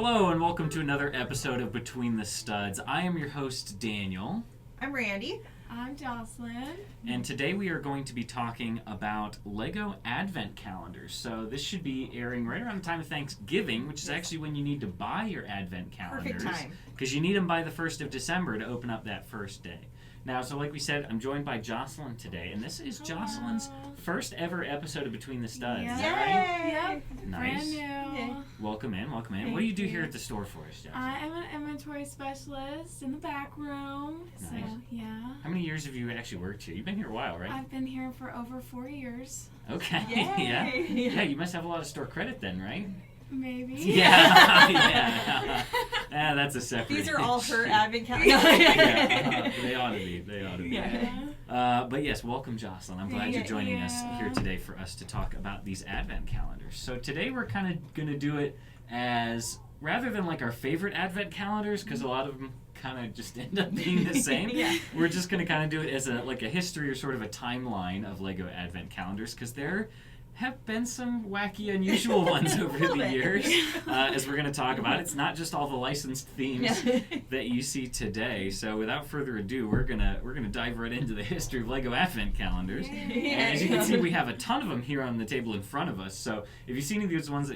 Hello and welcome to another episode of Between the Studs. I am your host, Daniel. I'm Randi. I'm Jocelyn. And today we are going to be talking about Lego Advent calendars. So this should be airing right around the time of Thanksgiving, which is actually when you need to buy your Advent calendars. Perfect time. Because you need them by the 1st of December to open up that first day. Now, so like we said, I'm joined by Jocelyn today, and this is Jocelyn's first ever episode of Between the Studs. Yep. Is that right? Yep. Nice. Brand new. Yay. Welcome in. What do you do here at the store for us, Jocelyn? I am an inventory specialist in the back room. Nice. So, yeah. How many years have you actually worked here? You've been here a while, right? I've been here for over 4 years. Okay. Yay. Yeah, you must have a lot of store credit then, right? Maybe. Yeah. That's a separate These are all her issue. advent calendars. They ought to be. Yeah. But yes, welcome, Jocelyn. I'm glad you're joining us Yeah. here today for us to talk about these advent calendars. So today we're kind of going to do it as, rather than like our favorite advent calendars, because a lot of them kind of just end up being the same. Yeah. We're just going to kind of do it as a history or sort of a timeline of Lego advent calendars, because there have been some wacky, unusual ones over the bit. years, as we're going to talk about. It's not just all the licensed themes that you see today. So without further ado, we're gonna dive right into the history of Lego Advent calendars. Yay. And as you can see, we have a ton of them here on the table in front of us. So if you see any of these ones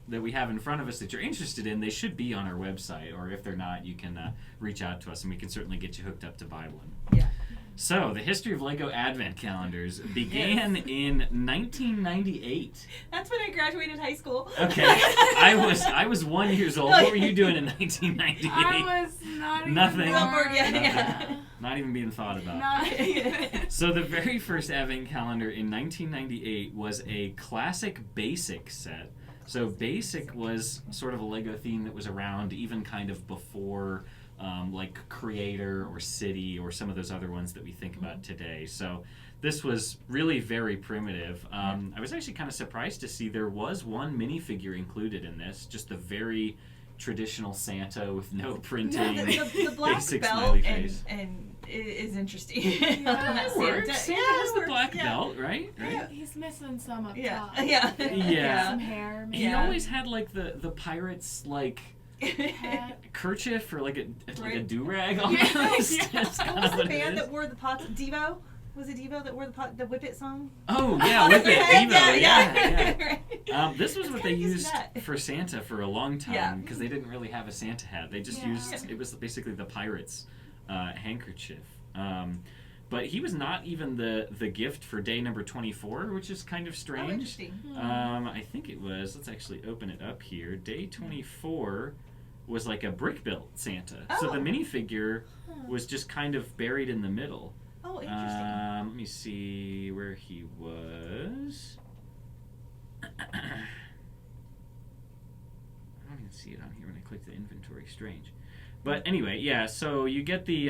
that we have in front of us that you're interested in, they should be on our website. Or if they're not, you can reach out to us, and we can certainly get you hooked up to buy one. Yeah. So, the history of Lego Advent calendars began in 1998. That's when I graduated high school. Okay, I was 1 year old. What were you doing in 1998? I was not Nothing. even born. Yeah. Not even being thought about. Not even. So the very first Advent calendar in 1998 was a classic basic set. So basic was sort of a Lego theme that was around even kind of before like Creator or City or some of those other ones that we think about today. So this was really very primitive. I was actually kind of surprised to see there was one minifigure included in this, just the very traditional Santa with no printing, The black basic belt smiley face. and it is interesting. Yeah, It works. Santa has the works, black yeah. belt, right? Yeah. He's missing some up Yeah. top. Yeah. Yeah. Some hair, maybe. He Yeah. always had like the pirates like Hat. kerchief or like a Right. do-rag Yeah. almost. Yeah. That's What kind was of the what it band is. that wore the pots? Devo? Was it Devo that wore the Whip It song? Oh yeah, Whip It, Okay, Devo, yeah. Right. This was what they Kinda used used that. for Santa for a long Yeah. time because they didn't really have a Santa hat. They just Yeah. used, it was basically the pirates' handkerchief. But he was not even the gift for day number 24, which is kind of Oh, strange. interesting. I think it was, let's actually open it up here. Day 24 was like a brick-built Santa. So the Oh. minifigure was just kind of buried in the middle. Oh, interesting. Let me see where he was. I don't even see it on here when I click the inventory. Strange. But anyway, yeah. So you get the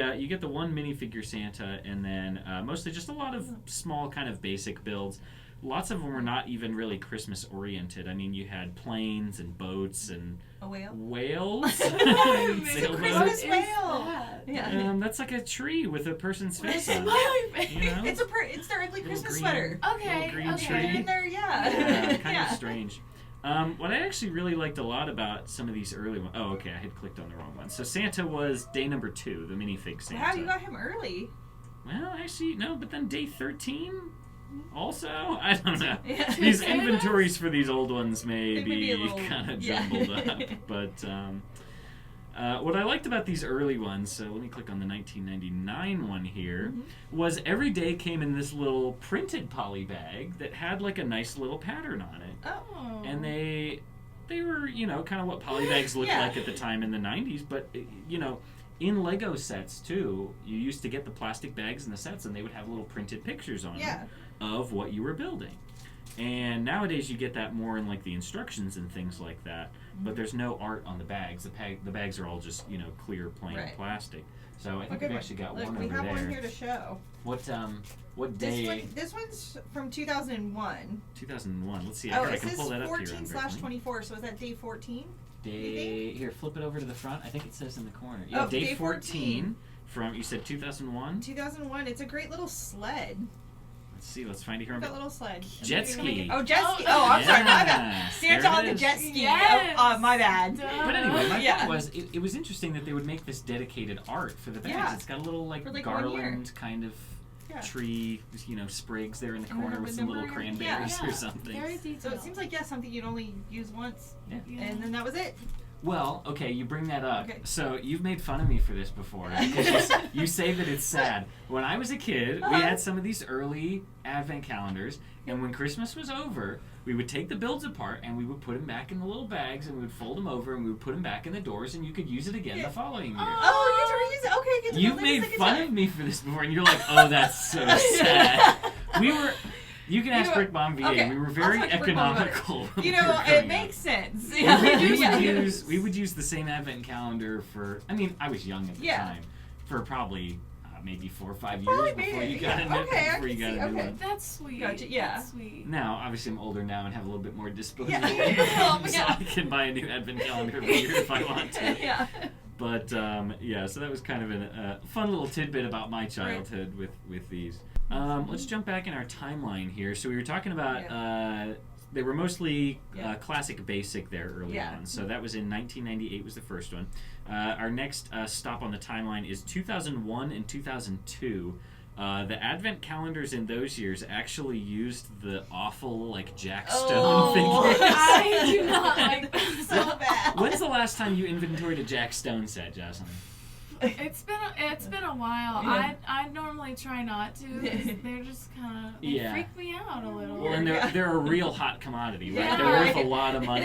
one minifigure Santa, and then mostly just a lot of small kind of basic builds. Lots of them were not even really Christmas oriented. I mean, you had planes and boats and A whale? whales. It's a Sailboats. Christmas What is whale. that? Yeah. That's like a tree with a person's face on it. Smiley face. You know? It's their ugly Little Christmas green- sweater. Okay. Little green okay. tree. And they're, Yeah, kind yeah. of strange. What I actually really liked a lot about some of these early ones. Oh, okay, I had clicked on the wrong one. So Santa was day number 2, the minifig Santa. Wow, you got him early. Well, actually, no, but then day 13 also? I don't know. Yeah. These Say that? inventories for these old ones may They may be be a little- kind of yeah. jumbled up. But what I liked about these early ones, so let me click on the 1999 one here, was every day came in this little printed poly bag that had like a nice little pattern on it. Oh. And they were, kind of what poly bags looked Yeah. like at the time in the 90s, but, in Lego sets, too, you used to get the plastic bags in the sets, and they would have little printed pictures on Yeah. them of what you were building. And nowadays you get that more in, like, the instructions and things like that, but there's no art on the bags. The bags are all just, clear, plain Right. plastic. So I think Okay, we've actually got look, one we over have there. one here to show. What day? This one's from 2001. 2001. Let's see. Oh, I it can says pull that up here. 14/24, so is that day 14? Here, flip it over to the front. I think it says in the corner. Oh, day day 14 from, you said 2001? 2001. It's a great little sled. Let's see. Let's find it here. That little sled. Jet ski. Oh, jet ski. Oh, Oh, I'm sorry. My bad. Yes, Santa there on it the is. jet ski. Yes. Oh, my bad. But anyway, my Yeah. point was, it was interesting that they would make this dedicated art for the bags. Yeah. It's got a little like, For, like, 1 year. garland kind of Yeah. tree, sprigs there in the And corner then with the some little number- cranberries Yeah. or something. Very detailed. So it seems like something you'd only use once, Yeah. and then that was it. Well, okay, you bring that up. Okay. So you've made fun of me for this before. Because you say that it's sad. When I was a kid, we had some of these early advent calendars, and when Christmas was over, we would take the builds apart and we would put them back in the little bags and we would fold them over and we would put them back in the doors and you could use it again the following year. Oh, you get to reuse it. Okay, good to You've know. made That is a good fun time. of me for this before, and you're like, "Oh, that's so sad." You can ask know Brick Bomb VA. okay, We were I'll very talk to Brick Bomb about it. economical. when You we were know, growing it up. makes sense. We would use the same advent calendar for. I mean, I was young at the time, for probably maybe 4 or 5 years Probably before maybe, you got yeah. a new, Okay, I before you can got a see, new okay. one. That's sweet. Gotcha, yeah. That's sweet. Now, obviously, I'm older now and have a little bit more disposable Yeah. income, so Yeah. I can buy a new advent calendar every year if I want to. Yeah. But yeah, so that was kind of a fun little tidbit about my childhood with these. Let's jump back in our timeline here. So we were talking about they were mostly classic basic there early on. So that was in 1998 was the first one. Our next stop on the timeline is 2001 and 2002. The advent calendars in those years actually used the awful like Jack Stone figures. I do not like that. So bad. When's the last time you inventoried a Jack Stone set, Jocelyn? It's been a while. Yeah. I normally try not to. 'Cause they're just kind of they freak me out a little. Well, and they're a real hot commodity, right? Yeah. They're worth a lot of money.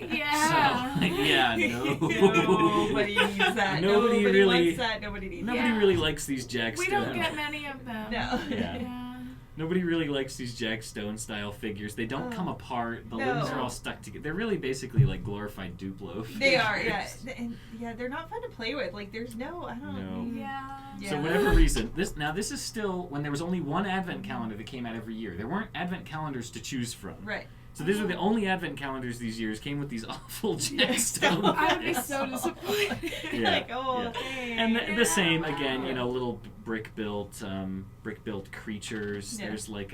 They, yeah. So, yeah, Nobody needs that. Nobody Nobody really- wants that. Nobody needs Nobody Yeah. really likes these Jack We Stone. don't get many of them. No. Yeah. Nobody really likes these Jack Stone style figures. They don't come apart. The limbs are all stuck together. They're really basically like glorified Duplo figures. They are, yeah. And yeah, they're not fun to play with. Like, there's no, I don't know. Yeah. So whatever reason, this is still when there was only one advent calendar that came out every year. There weren't advent calendars to choose from. Right. So these were the only advent calendars these years came with these awful Jack Stone. I would be figures. so disappointed. Yeah, Like, oh, yeah. dang. And the same again, little brick built creatures. Yeah. There's like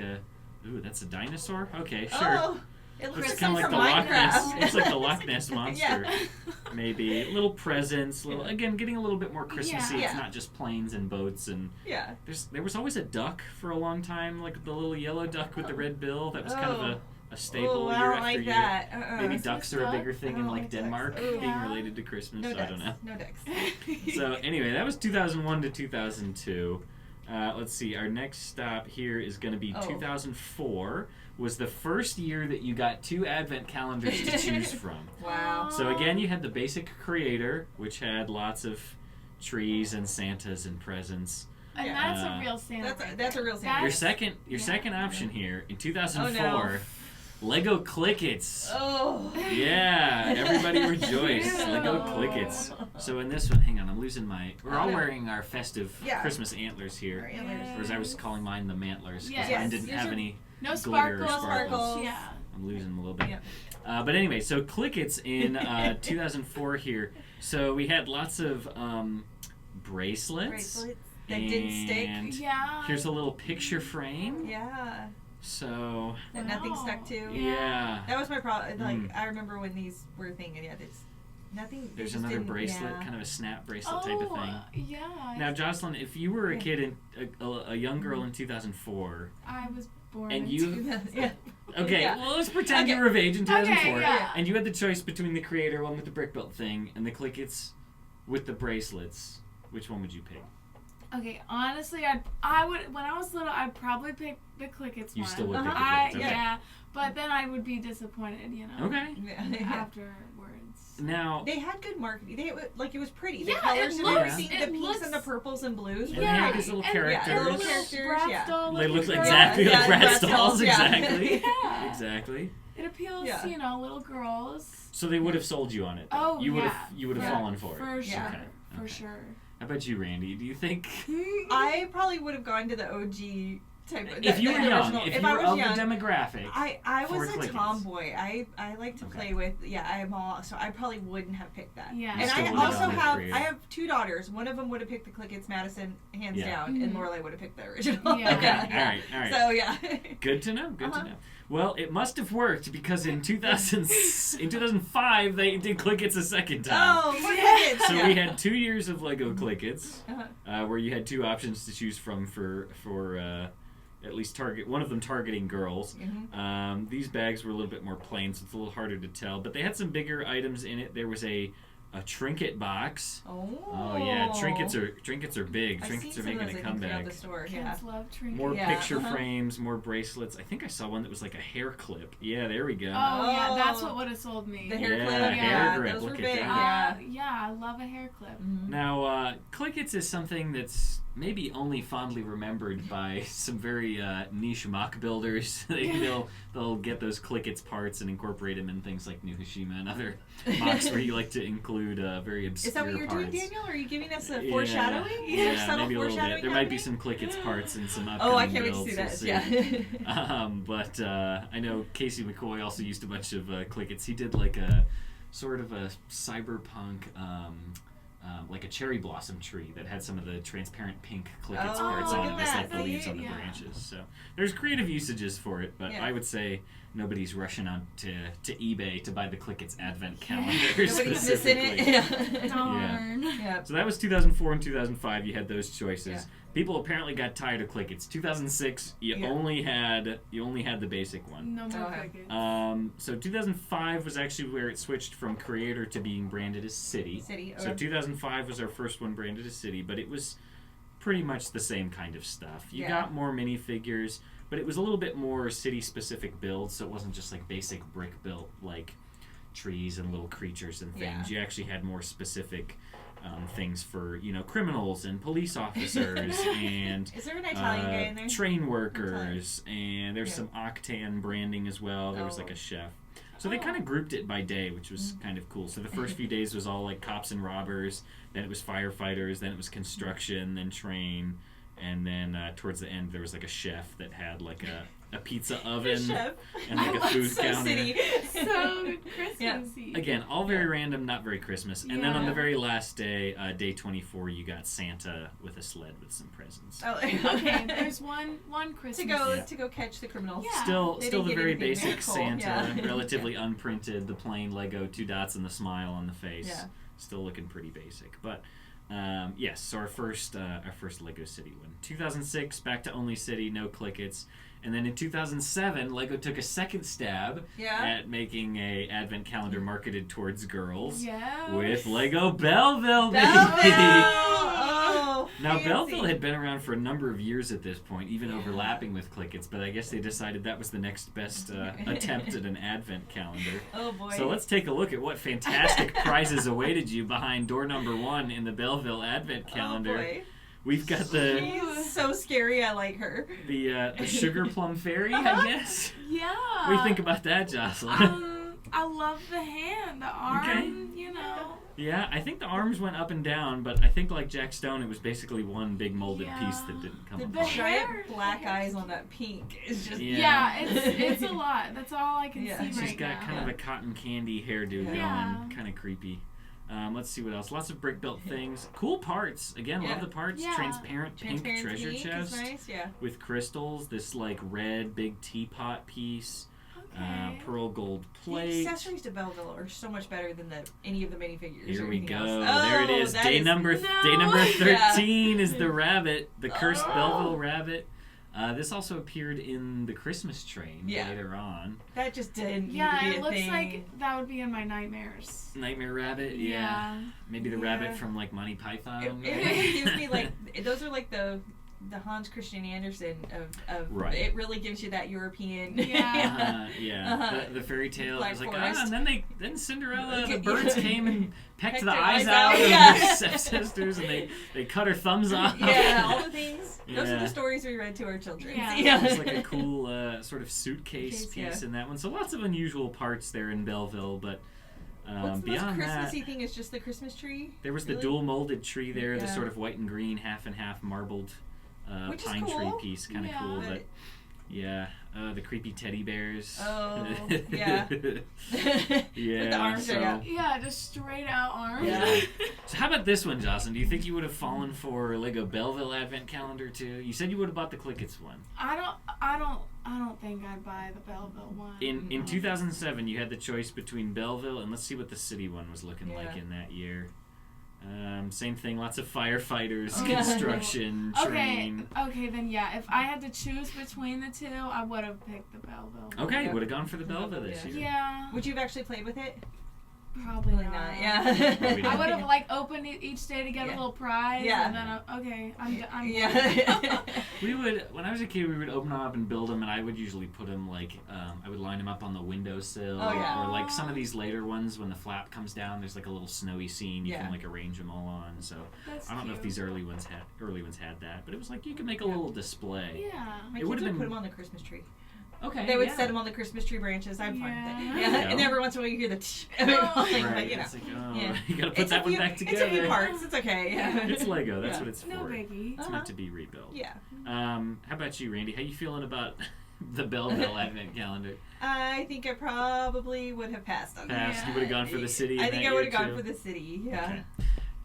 that's a dinosaur. Okay, sure. Oh, it Looks looks kind of like like from the Loch Ness. Minecraft. Looks like the Loch Ness monster. Yeah. Maybe little presents. Again, getting a little bit more Christmassy. Yeah. It's not just planes and boats and. Yeah. There was always a duck for a long time, like the little yellow duck with the red bill. That was kind of a staple I year don't after like year. that. Maybe Christmas ducks are a duck? bigger thing I in don't like like ducks. Denmark, Ooh. being Yeah. related to Christmas. No I ducks. don't know. No ducks. So anyway, that was 2001 to 2002. Let's see. Our next stop here is going to be 2004. Was the first year that you got 2 advent calendars to choose from. Wow. So again, you had the basic creator, which had lots of trees and Santas and presents. And that's a real Santa. That's a real Santa. Your second option here in 2004, Oh, no. Lego Clickets. Oh. Yeah, everybody rejoice. Ew. Lego Clickets. So in this one, hang on, I'm losing my. We're all no. wearing our festive Christmas antlers Our here, antlers. or as I was calling mine, the mantlers, because Yes. mine didn't These have are- any. No glitter or sparkles. sparkles. Yeah. I'm losing them a little bit. Yeah. But anyway, so Clickets in 2004 here. So we had lots of bracelets. That didn't stick. And Yeah. here's a little picture frame. Yeah. So That nothing stuck to. yeah. That was my problem. Like, I remember when these were a thing, and it's nothing. they There's just another didn't- bracelet, yeah. kind of a snap bracelet type of thing. Yeah. Now, Jocelyn, if you were a kid in a young girl in 2004, I was born. and in you Yeah. okay, Yeah. well let's pretend Okay. you were of age in 2004, Okay, yeah. and you had the choice between the creator one with the brick built thing and the Clickets with the bracelets. Which one would you pick? Okay, honestly, I would when I was little, I'd probably pick the Clickets You one. still would pick the I Clickets, okay. yeah, but then I would be disappointed, Okay. Yeah. afterwards. Now They had good marketing. It was pretty. The Yeah, colors it and looks- everything, it the pinks looks- and the purples and blues. And were they had Yeah, these little and characters. Yeah, little little characters, Bratz yeah. doll they looking look girl. exactly like Yeah, Bratz Bratz dolls, dolls, yeah. exactly. Yeah. Exactly. It appeals Yeah. to, little girls. So they would have sold you on it. Though. Oh, you would yeah. have you would have Yeah. fallen for it. For sure. Yeah. For Okay. sure. How about you, Randy? Do you think I probably would have gone to the OG type of. If you were the young, original. if If you I were was of young, the demographic. I was for a Clickets. tomboy. I like to play with. Yeah, I'm all. So I probably wouldn't have picked that. Yeah. You And still I would've also gone with have. Creator. I have 2 daughters. One of them would have picked the Clickets, Madison, hands Yeah. down, and Mhm. Lorelai would have picked the original. Yeah. Okay, all right. So yeah. Good to know. Good to Uh-huh. know. Well, it must have worked because in 2005 they did Clickets a second time. Oh, more Clickets. So yeah. we had 2 years of Lego Clickets, Uh-huh. where you had 2 options to choose from for at least one of them targeting girls. Mhm. These bags were a little bit more plain, so it's a little harder to tell. But they had some bigger items in it. There was a trinket box. Oh. Yeah, trinkets are big. I've Trinkets seen are some making of those, a I think, comeback. throughout the store. Yeah. Kids love trinkets. More Yeah, picture uh-huh. frames, more bracelets. I think I saw one that was like a hair clip. Yeah, there we go. Oh, yeah, that's Oh. what would have sold me. The hair Yeah, clip. hair Yeah, grip, those were look at big. that. Yeah. Yeah, I love a hair clip. Mhm. Now, Clickets is something that's maybe only fondly remembered by some very niche mock builders. They'll get those Clickets parts and incorporate them in things like New Hashima and other mocks where you like to include very obscure Is that what you're parts. doing, Daniel? Are you giving us a Yeah, foreshadowing? Yeah, Subtle maybe a little foreshadowing bit. There might be happening? some Clickets parts in some upcoming Oh, I can't wait to builds. see We'll that. see. Yeah. But I know Casey McCoy also used a bunch of Clickets. He did like a sort of a cyberpunk, like a cherry blossom tree that had some of the transparent pink Clickets Oh, parts look on at it, just that. like the leaves on the Yeah. branches. So there's creative usages for it, but Yeah. I would say nobody's rushing on to eBay to buy the Clickets Advent calendar Nobody's missing specifically. it. Yeah. Darn. Yeah. So that was 2004 and 2005. You had those choices. Yeah. People apparently got tired of Clickets. 2006, you Yeah. only had the basic one. No more Okay. crickets. So 2005 was actually where it switched from Creator to being branded as City. City. So 2005 was our first one branded as City, but it was pretty much the same kind of stuff. You Yeah. got more minifigures, but it was a little bit more city-specific builds, so it wasn't just like basic brick built like trees and little creatures and things. Yeah. You actually had more specific things for criminals and police officers and Is there an Italian guy in there? train workers, and there's Yeah. some Octane branding as well. There was like Oh. a chef. So they kind of grouped it by day, which was kind of cool. So the first few days was all like cops and robbers, then it was firefighters, then it was construction, then train, and then towards the end there was like a chef that had like a pizza oven Chef. and like a That's food So counter. city. So Christmassy. Again, all very random, not very Christmas. And then on the Yeah. very last day, day 24, you got Santa with a sled with some presents. Oh, Okay, there's one Christmas. to go catch the criminals. Yeah. Still They the didn't get very anything basic there. Cool. Santa, Yeah. relatively unprinted, the plain Lego 2 dots and the smile on the face. Yeah. Still looking pretty basic, but yes. So our first Lego City one. 2006, back to only City, no Clickets, and then in 2007, Lego took a second stab Yeah. at making a advent calendar marketed towards girls Yeah. with Lego Belleville. baby! Oh, Now, fancy. Belleville had been around for a number of years at this point, even overlapping with Clickets, but I guess they decided that was the next best attempt at an advent calendar. Oh boy. So let's take a look at what fantastic prizes awaited you behind door number 1 in the Belleville advent calendar. Oh boy. We've got the She's so scary. I like her. sugar plum fairy, I guess. Yeah. What do you think about that, Jocelyn? I love the hand, the arm, you know. Yeah, I think the arms went up and down, but I think like Jack Stone, it was basically one big molded piece that didn't come The apart. hair- giant black eyes on that pink is just. Yeah. Yeah, it's a lot. That's all I can Yeah. see She's right She's got now. kind of a cotton candy hairdo Yeah. going, kind of creepy. Let's see what else. Lots of brick built things. Cool parts. Again, Yeah. love the parts. Yeah. Transparent pink treasure pink chest is nice. Yeah. with crystals. This like red big teapot piece. Okay. Pearl gold The plate. accessories to Belleville are so much better than any of the minifigures. Here or we anything go. else. There it Oh, is. that Day is- number No. 13 is the rabbit, the cursed Oh. Belleville rabbit. This also appeared in the Christmas Train later on. That just didn't need Yeah, to be it a looks thing. like that would be in my nightmares. Nightmare Rabbit, Yeah. Maybe the Yeah. rabbit from like Monty Python. It gives me like those are like the Hans Christian Andersen of Right. It really gives you that European. Yeah. Yeah, the fairy tale. Black It was like, Forest. and then Cinderella, the Yeah. birds came and pecked Pecked the her eyes eyes out out, of yeah. her stepsisters, and they cut her thumbs off. Yeah, all the things. Those are Yeah. the stories we read to our children. Yeah. It's like a cool sort of suitcase Case, piece yeah. in that one. So lots of unusual parts there in Belleville, but What's the most beyond Christmassy that, thing is just the Christmas tree. there was the really? dual molded tree there, the Yeah. sort of white and green half and half marbled Which is pine cool. tree piece, kind of Yeah. cool. But- But yeah, the creepy teddy bears. Oh, yeah. Yeah. With the arms so, right out. Yeah, just straight out arms. Yeah. So how about this one, Jocelyn? Do you think you would have fallen for Lego Belleville Advent Calendar too? You said you would have bought the Clickets one. I don't think I'd buy the Belleville one. In 2007, you had the choice between Belleville and let's see what the city one was looking like Yeah. in that year. Same thing, lots of firefighters, Oh. construction, train. Okay, then yeah. If I had to choose between the two, I would have picked the Belleville. Okay, Yeah. would have gone for the Belleville this Yeah. year. Yeah. Would you have actually played with it? Probably Probably not. not. Yeah. Probably I not. would have like opened it each day to get Yeah. a little prize. Yeah. And then I'm Yeah. We would, when I was a kid, we would open them up and build them, and I would usually put them like, I would line them up on the windowsill, Oh, yeah. or like some of these later ones when the flap comes down, there's like a little snowy scene you Yeah. can like arrange them all on. So That's I don't know if cute. these early ones had that, but it was like you could make a little display. Yeah. My It kids would've would been- put them on the Christmas tree. Okay, They would yeah. set them on the Christmas tree branches. I'm fine with Yeah. it. There Yeah. you And go. every once in a while you hear the Oh. falling, Right, but you know. it's like, oh, Yeah. you gotta put It's that a one few- back together. It's a few parts. It's okay. Yeah. It's Lego. That's Yeah. what it's No for. biggie. It's meant to be rebuilt. Yeah. How about you, Randy? How you feeling about the Belleville Advent Calendar? I think I probably would have passed on Passed. that. You would have gone for the city. I in think that I would have year, gone too? for the city. Yeah. Okay.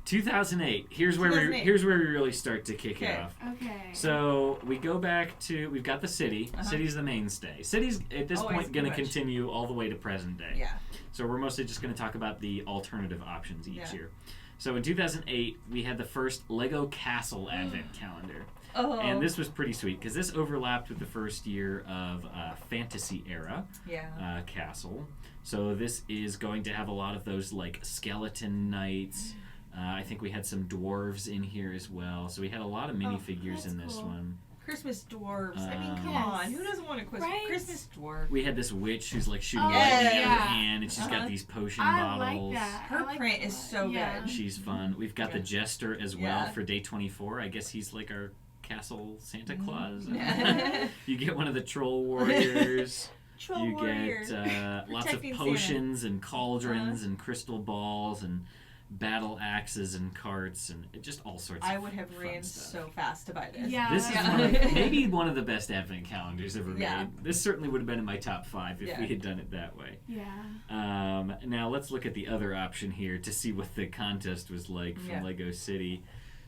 2008. Here's where 2008. here's where we really start to kick it Okay. off. Okay. So we go back to we've got the city. Uh-huh. City's the mainstay. City's at this Always point going to pretty much. continue all the way to present day. Yeah. So we're mostly just going to talk about the alternative options each Yeah. year. So in 2008, we had the first Lego Castle Advent Calendar. Oh. And this was pretty sweet because this overlapped with the first year of Fantasy Era Yeah. Castle. So this is going to have a lot of those like skeleton knights. I think we had some dwarves in here as well. So we had a lot of minifigures that's in this cool. one. Christmas dwarves. I mean, come Yes. on. Who doesn't want a Right? Christmas dwarf? We had this witch who's like shooting Oh, lightning out of her yeah. hand, and she's got Uh-huh. these potion I bottles. like that. Her I like print that. is so Yeah. good. She's fun. We've got the Yeah. Jester as well Yeah. for day 24. I guess he's like our castle Santa Claus. Yeah. You get one of the troll warriors. Troll You warrior. get lots of Protecting potions and cauldrons and crystal balls and battle axes and carts and just all sorts I of would have fun ran stuff. so fast to buy this. Yeah. This is Yeah. maybe one of the best advent calendars ever Yeah. made. This certainly would have been in my top 5 if Yeah. we had done it that way. Yeah. Now let's look at the other option here to see what the contest was like from Yeah. Lego City.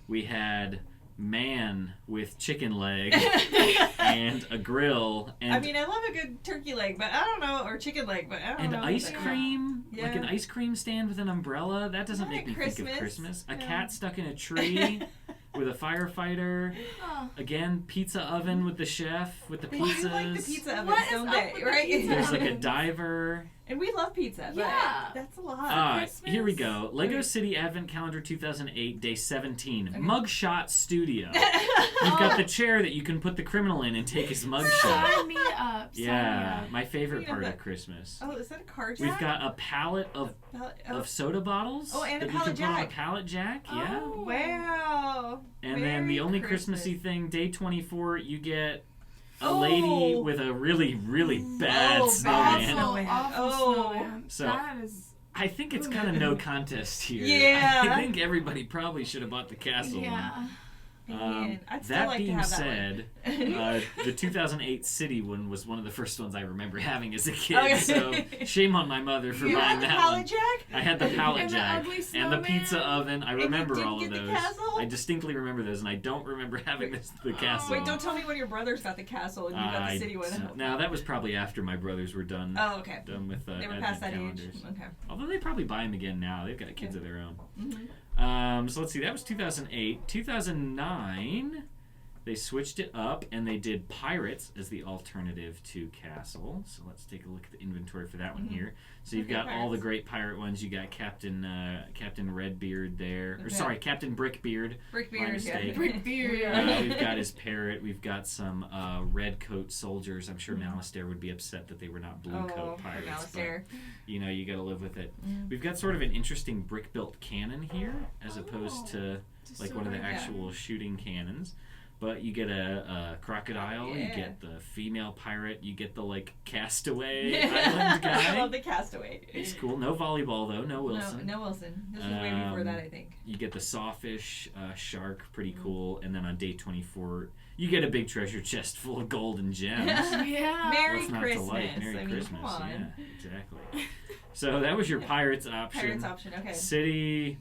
We had man with chicken leg and a grill and I mean, I love a good turkey leg, but I don't know, or chicken leg, but I don't and know. ice but- cream, like Yeah. an ice cream stand with an umbrella. That doesn't Not make me at think of Christmas. A No. cat stuck in a tree with a firefighter. Oh. Again, pizza oven with the chef with the They pizzas. do like the pizza ovens, What is don't up they? with the Right? pizza There's like a oven? diver. And we love pizza, but Yeah. that's a lot. Christmas? Here we go. Lego Okay. City Advent Calendar 2008, Day 17. Okay. Mugshot Studio. We've got the chair that you can put the criminal in and take his mugshot. Sign me up. Sign me Yeah, up. my favorite You know part of that- Christmas. Oh, is that a car jack? We've got a pallet of Oh, soda bottles Oh, and a that you pallet can put on a jack. pallet jack. Yeah. Oh. wow. And then the Very only Christmas. Christmassy thing, Day 24, you get a Oh. lady with a really, really bad Oh, snowman. bad Awful, snowman. awful Oh. snowman. So- That is. I think it's kind of no contest here. Yeah. I think everybody probably should have bought the castle one. Yeah. Man, I'd still That like being to have said, that the 2008 City one was one of the first ones I remember having as a kid. Okay. So shame on my mother for You buying had the that pallet one. jack? I had the pallet And the jack ugly and the snowman. pizza oven. I you remember didn't all of get the those. castle? I distinctly remember those, and I don't remember having the castle. Wait, don't tell me when your brothers got the castle and you got the city one. No, that was probably after my brothers were done. Oh, okay. Done with They were Advent past that calendars. age. Okay. Although they probably buy them again now. They've got kids of their own. Mm-hmm. So let's see. That was 2008. 2009, they switched it up and they did Pirates as the alternative to Castle. So let's take a look at the inventory for that one here. So you've Okay, got all the Pirates. great pirate ones. You got Captain Redbeard there. Or Okay. sorry, Captain Brickbeard. My Brickbeard, yeah. mistake. Brick beer. We've got his parrot. We've got some red coat soldiers. I'm sure Malistaire would be upset that they were not blue Oh, coat for pirates. but, Malistaire. you know, you got to live with it. Mm. We've got sort of an interesting brick built cannon here, as opposed to Just like so one of the rare. actual shooting cannons. But you get a crocodile, you Yeah. get the female pirate, you get the like castaway island guy. I love the castaway. He's cool. No volleyball though. No Wilson. No Wilson. This was way before that, I think. You get the sawfish shark, pretty cool. And then on day 24, you get a big treasure chest full of gold and gems. Yeah. Merry What's not Christmas. to like? Merry I mean, Christmas. come on. Yeah, exactly. So that was your pirates option. Pirates option, okay. City,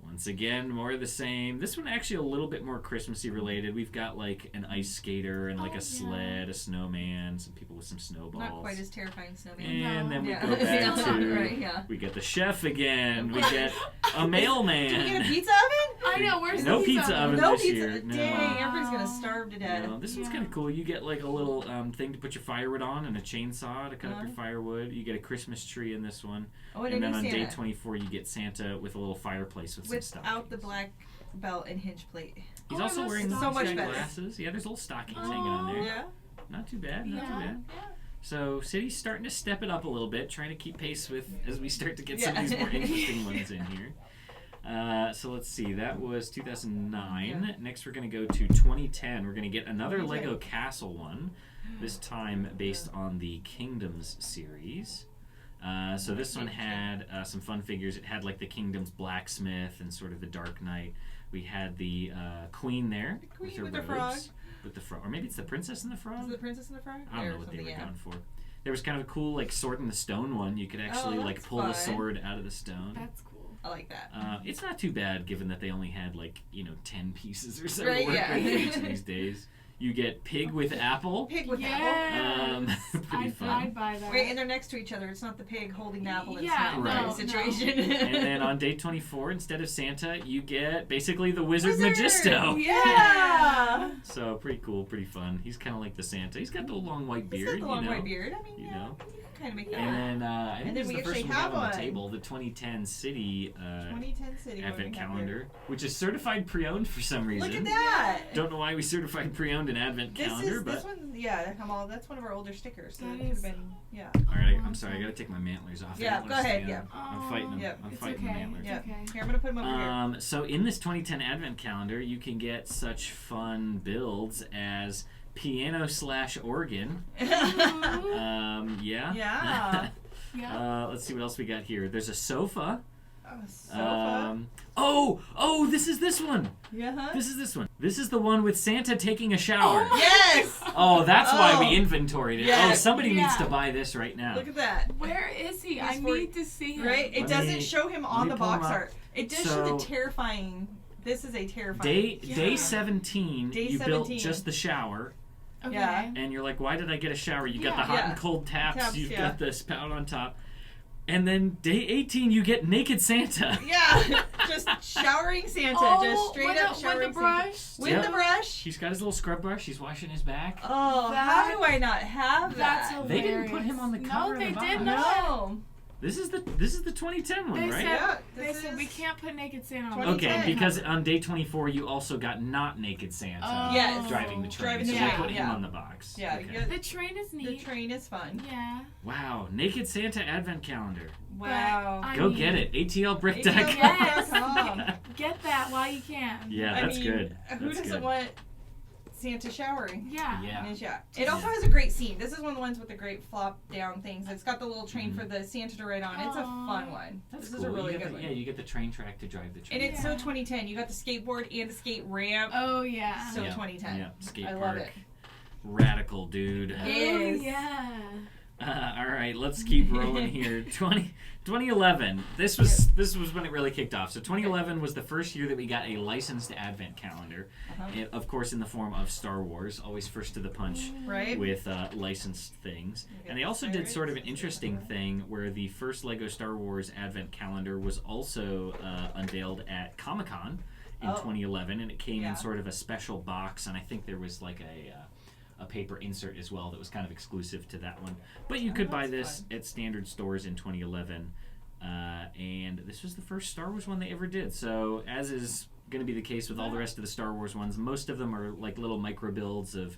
once again, more of the same. This one actually a little bit more Christmassy related. We've got like an ice skater and like a sled, a snowman, some people with some snowballs. Not quite as terrifying snowman. And then we Yeah. go back Still to not right, yeah. we get the chef again. We get a mailman. Did we get a pizza oven? I know. Where's No the pizza oven No this pizza. year. No. Dang, everybody's gonna starve to death. No, this one's Yeah. kind of cool. You get like a little thing to put your firewood on and a chainsaw to cut up your firewood. You get a Christmas tree in this one. Oh, and And a then new on Santa. day 24, you get Santa with a little fireplace with some stockings. Without the black belt and hinge plate. He's Oh, also those wearing so much better. glasses. Yeah, there's little stockings hanging on there. Yeah. Not too bad. Not too Yeah. bad. So City's starting to step it up a little bit, trying to keep pace with as we start to get some of these more interesting ones in here. So let's see. That was 2009. Yeah. Next, we're going to go to 2010. We're going to get another 2010. Lego Castle one, this time based on the Kingdoms series. So this one had some fun figures. It had like the Kingdom's blacksmith and sort of the Dark Knight. We had the Queen there The queen her with the robes, frog. with the frog, or maybe it's the Princess and the Frog. Is it the princess and the frog? I don't Or know what they something, were yeah. going for. There was kind of a cool like sword in the stone one. You could actually like that's pull the fun. sword out of the stone. That's cool. I like that. It's not too bad given that they only had like 10 pieces or so Right, to work yeah. with each of these days. You get pig with apple. Pig with apple. Yes. Pretty fun. I'd buy that. Wait, and they're next to each other. It's not the pig holding the apple. It's Yeah, not no, the situation. And then on day 24, instead of Santa, you get basically the Wizard Wizard! Magisto. Yeah. So pretty cool, pretty fun. He's kind of like the Santa. He's got the long white He's beard, got the long you know. white beard. I mean, You yeah, know. you can kind of make that. And then I think And this then is we the first actually one we got have on the one. table, the 2010 City 2010 City. what do we Advent have calendar, which is certified pre-owned for some here? reason. Look at that. Don't know why we certified pre-owned an Advent calendar, but This one, yeah, that's one of our older stickers. So That it could is- have been, yeah. all right. I'm sorry, I gotta take my mantlers off. Yeah, Antlers go ahead, stand. yeah. I'm fighting them. Yeah. I'm It's fighting the okay. antlers. Yeah. Okay. Here, I'm gonna put them over here. So in this 2010 Advent calendar, you can get such fun builds as piano / organ. Yeah. Yeah. Yeah. Let's see what else we got here. There's a sofa. Sofa. Oh, this is this one. Yeah. This is this one. This is the one with Santa taking a shower. Yes. Oh, that's why we Oh. inventoried it. Yes. Oh, somebody needs to Yeah. buy this right now. Look at that. Where is he? I He's for- need to see him. Right? It Let doesn't me- show him let on me the pull him box up. art. It does show So- the terrifying. This is a terrifying. Day Yeah. 17, Day you built 17. just the shower, Okay. Yeah. and you're like, why did I get a shower? You got the Yeah. hot Yeah. and cold taps, you've yeah. got the spout on top. And then day 18, you get naked Santa. Yeah. Just showering Santa. just straight with up the, showering with the Santa. brush. With Yep. the brush. He's got his little scrub brush, he's washing his back. Oh, That- how do I not have That's that? hilarious. They didn't put him on the cover No, of they the did box. not. No. This is the 2010 one, They right? said, Yeah, they this said is- we can't put naked Santa on. 2010. Okay, because on day 24, you also got not naked Santa Oh. Yes. driving the train. Driving so the they train, put him yeah. on the box. Yeah, Okay. you got- The train is The neat. train is fun. Yeah. Wow, naked Santa Advent calendar. Wow. I Go mean, get it. ATLbrick.com. Yes. Get that while you can. Yeah, I that's mean, good. Who That's doesn't good. want Santa showering? Yeah. Yeah. Yeah. It also has a great scene. This is one of the ones with the great flop down things. It's got the little train Mhm. for the Santa to ride on. It's a Aw. fun one. That's this cool. is a really you get good the, one. Yeah, you get the train track to drive the train. And it's so Yeah. 2010. You got the skateboard and the skate ramp. Oh yeah. So yeah. 2010. Yeah, skate I park. love it. Radical, dude. Oh Yes. yeah. All right, let's keep rolling here. 2011. This was when it really kicked off. So 2011 was the first year that we got a licensed Advent calendar, Uh-huh. of course in the form of Star Wars, always first to the punch Right? with licensed things. You get And they the also did pirates, sort of an you get interesting the- thing where the first Lego Star Wars Advent calendar was also unveiled at Comic-Con in Oh. 2011, and it came Yeah. in sort of a special box, and I think there was like a paper insert as well that was kind of exclusive to that one. But you Oh, could buy that's this fun. at standard stores in 2011, and this was the first Star Wars one they ever did. So as is going to be the case with all the rest of the Star Wars ones, most of them are like little micro builds of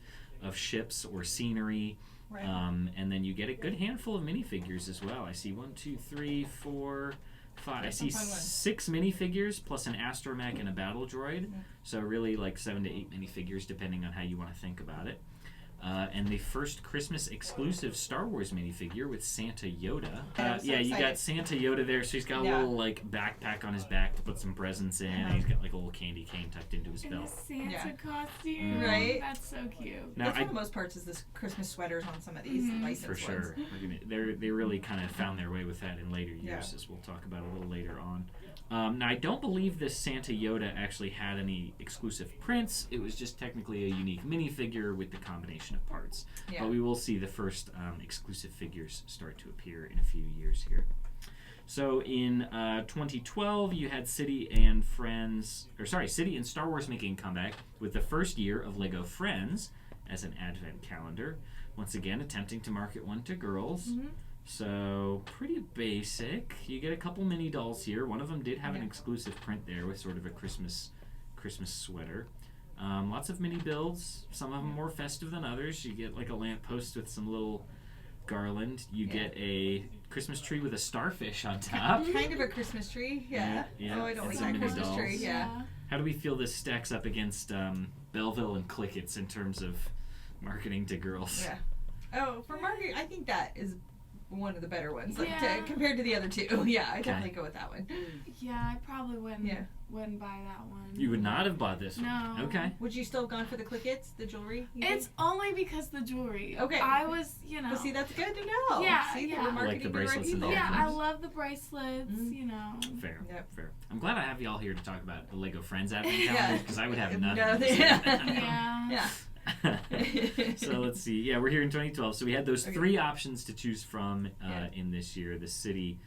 ships or scenery. Right. And then you get a good handful of minifigures as well. I see 1, 2, 3, 4, I That's see some fun ones. 6 minifigures plus an astromech and a battle droid. Mhm. So really like 7 to 8 minifigures depending on how you want to think about it. And the first Christmas exclusive Star Wars minifigure with Santa Yoda. I'm so You got excited. Santa Yoda there, so he's got a Yeah. little like backpack on his back to put some presents in, and he's got like a little candy cane tucked into his In a belt. Santa Yeah. costume. Right? That's so cute. Now, That's for the most parts is this Christmas sweaters on some of these Mhm. licensed for sure, ones. they really kind of found their way with that in later years, Yeah. as we'll talk about a little later on. Now, I don't believe this Santa Yoda actually had any exclusive prints. It was just technically a unique minifigure with the combination of parts. Yeah. But we will see the first exclusive figures start to appear in a few years here. So in 2012, you had City and Star Wars making a comeback with the first year of Lego Friends as an advent calendar. Once again, attempting to market one to girls. Mhm. So pretty basic. You get a couple mini dolls here. One of them did have an Yeah. exclusive print there with sort of a Christmas sweater. Lots of mini builds. Some of them more festive than others. You get like a lamppost with some little garland. You Yeah. get a Christmas tree with a starfish on top. Kind of a Christmas tree, yeah. Yeah, Oh, I don't and like some that mini Christmas dolls. tree, yeah. How do we feel this stacks up against Belleville and Clickets in terms of marketing to girls? Yeah. Oh, for Margaret, I think that is one of the better ones, like Yeah. compared to the other two. Yeah, I definitely go with that one. Yeah, I probably wouldn't buy that one. You would not have bought this one. No. Okay. Would you still have gone for the Clickets, the jewelry? you It's think? only because the jewelry. Okay. I was, you know. But see, that's good to know. Yeah, See, they yeah. were Like marketing the to right bracelets and the people. Yeah, I headphones. love the bracelets, Mm. you know. Fair. Yep. Fair. I'm glad I have y'all here to talk about the Lego Friends Advent Yeah. calendar because I would have nothing. Nothing. to say about that. Yeah. Yeah. So let's see. Yeah, we're here in 2012. So we had those Okay. 3 options to choose from Yeah. in this year. The City,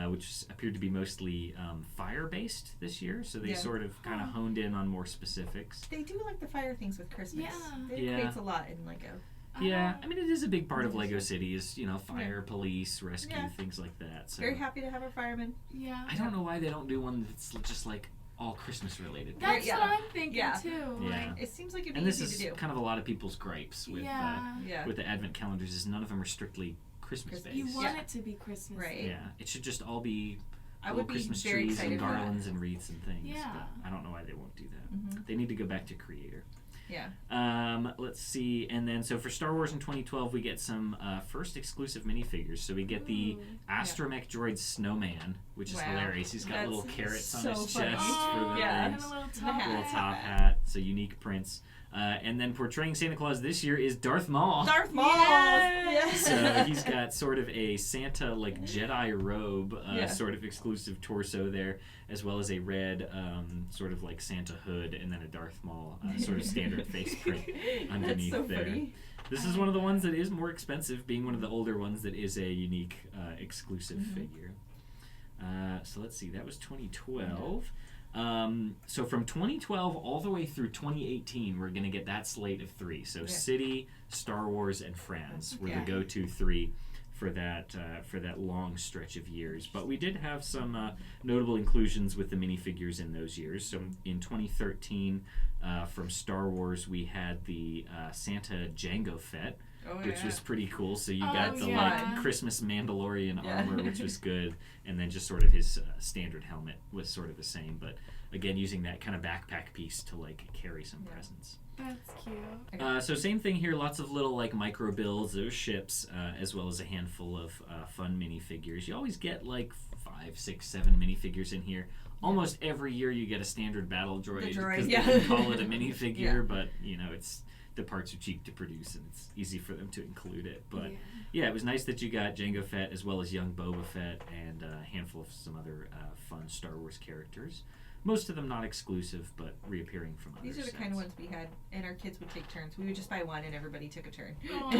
which appeared to be mostly fire-based this year. So they Yeah. sort of kind of honed in on more specifics. They do like the fire things with Christmas. Yeah. It Yeah. creates a lot in Lego. Yeah, I mean it is a big part of Yeah. Lego City is, fire, police, rescue, Yeah. things like that. So Very happy to have a fireman. Yeah. I don't know why they don't do one that's just like all Christmas related. That's Yeah. what I'm thinking Yeah. too. Yeah. It seems like it'd be And this easy is to do. kind of a lot of people's gripes with Yeah. Yeah. with the Advent calendars is none of them are strictly Christmas based. You want Yeah. it to be Christmas. Right. Yeah, it should just all be I little would be Christmas very trees excited and for that. garlands and wreaths and things. Yeah. But I don't know why they won't do that. Mhm. They need to go back to Creator. Yeah. Let's see, and then so for Star Wars in 2012, we get some first exclusive minifigures. So we get the Ooh. Astromech Droid Snowman, which is Wow. hilarious. He's got That's little carrots on so his funny. chest Oh, for the yeah. and things. a little The top hat. Little hat. top hat, so unique prints. And then portraying Santa Claus this year is Darth Maul. Darth Maul. Yes. So he's got sort of a Santa like Jedi robe, Yeah. sort of exclusive torso there, as well as a red sort of like Santa hood, and then a Darth Maul sort of standard face print underneath That's so there. funny. This is one of the ones that is more expensive, being one of the older ones that is a unique exclusive Mhm. figure. So let's see, that was 2012. So from 2012 all the way through 2018, we're going to get that slate of 3. So Yeah. City, Star Wars, and Friends were Yeah. the go-to 3 for that long stretch of years. But we did have some notable inclusions with the minifigures in those years. So in 2013, from Star Wars, we had the Santa Jango Fett, Oh, which yeah. was pretty cool. So you Oh, got the yeah. like Christmas Mandalorian Yeah. armor, which was good, and then just sort of his standard helmet was sort of the same, but again using that kind of backpack piece to like carry some Yeah. presents. That's cute. So same thing here, lots of little like micro builds, those ships, as well as a handful of fun minifigures. You always get like 5, 6, 7 minifigures in here. Almost every year you get a standard battle droid The droid, because yeah. they can call it a minifigure, Yeah. but it's the parts are cheap to produce and it's easy for them to include it. But Yeah. yeah, it was nice that you got Jango Fett as well as young Boba Fett and a handful of some other fun Star Wars characters. Most of them not exclusive, but reappearing from other These are the sets. kind of ones we had, and our kids would take turns. We would just buy one, and everybody took a turn. Aw.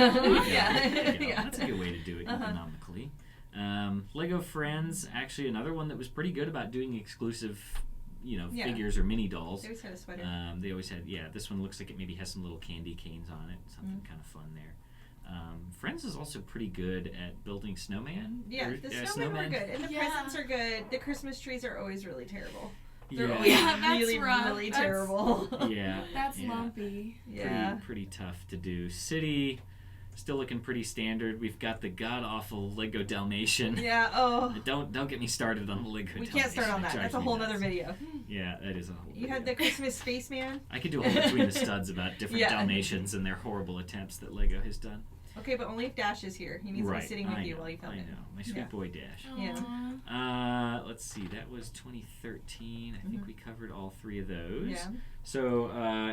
Yeah. There you go. Yeah. That's a good way to do it Uh-huh. economically. Lego Friends, actually another one that was pretty good about doing exclusive, Yeah. figures or mini dolls. They always had a sweater. They always had, this one looks like it maybe has some little candy canes on it, something kind of fun there. Friends is also pretty good at building snowman. Yeah, or- the snowmen were good, and the Yeah. presents are good. The Christmas trees are always really terrible. They're Yeah, always Yeah, that's really, rough. really That's- terrible. yeah, That's yeah. lumpy. Yeah. Pretty tough to do. City, Still looking pretty standard. We've got the god-awful Lego Dalmatian. Yeah, oh. Don't get me started on the Lego Dalmatian. We can't start on that. That's a whole nother video. Yeah, that is a whole You had the Christmas Spaceman. I could do a whole Between the Studs about different Dalmatians and their horrible attempts that Lego has done. Okay, but only if Dash is here. He needs to be sitting with you while you film it. I know. My sweet boy Dash. Yeah. Let's see. That was 2013. I think we covered all three of those. Yeah. So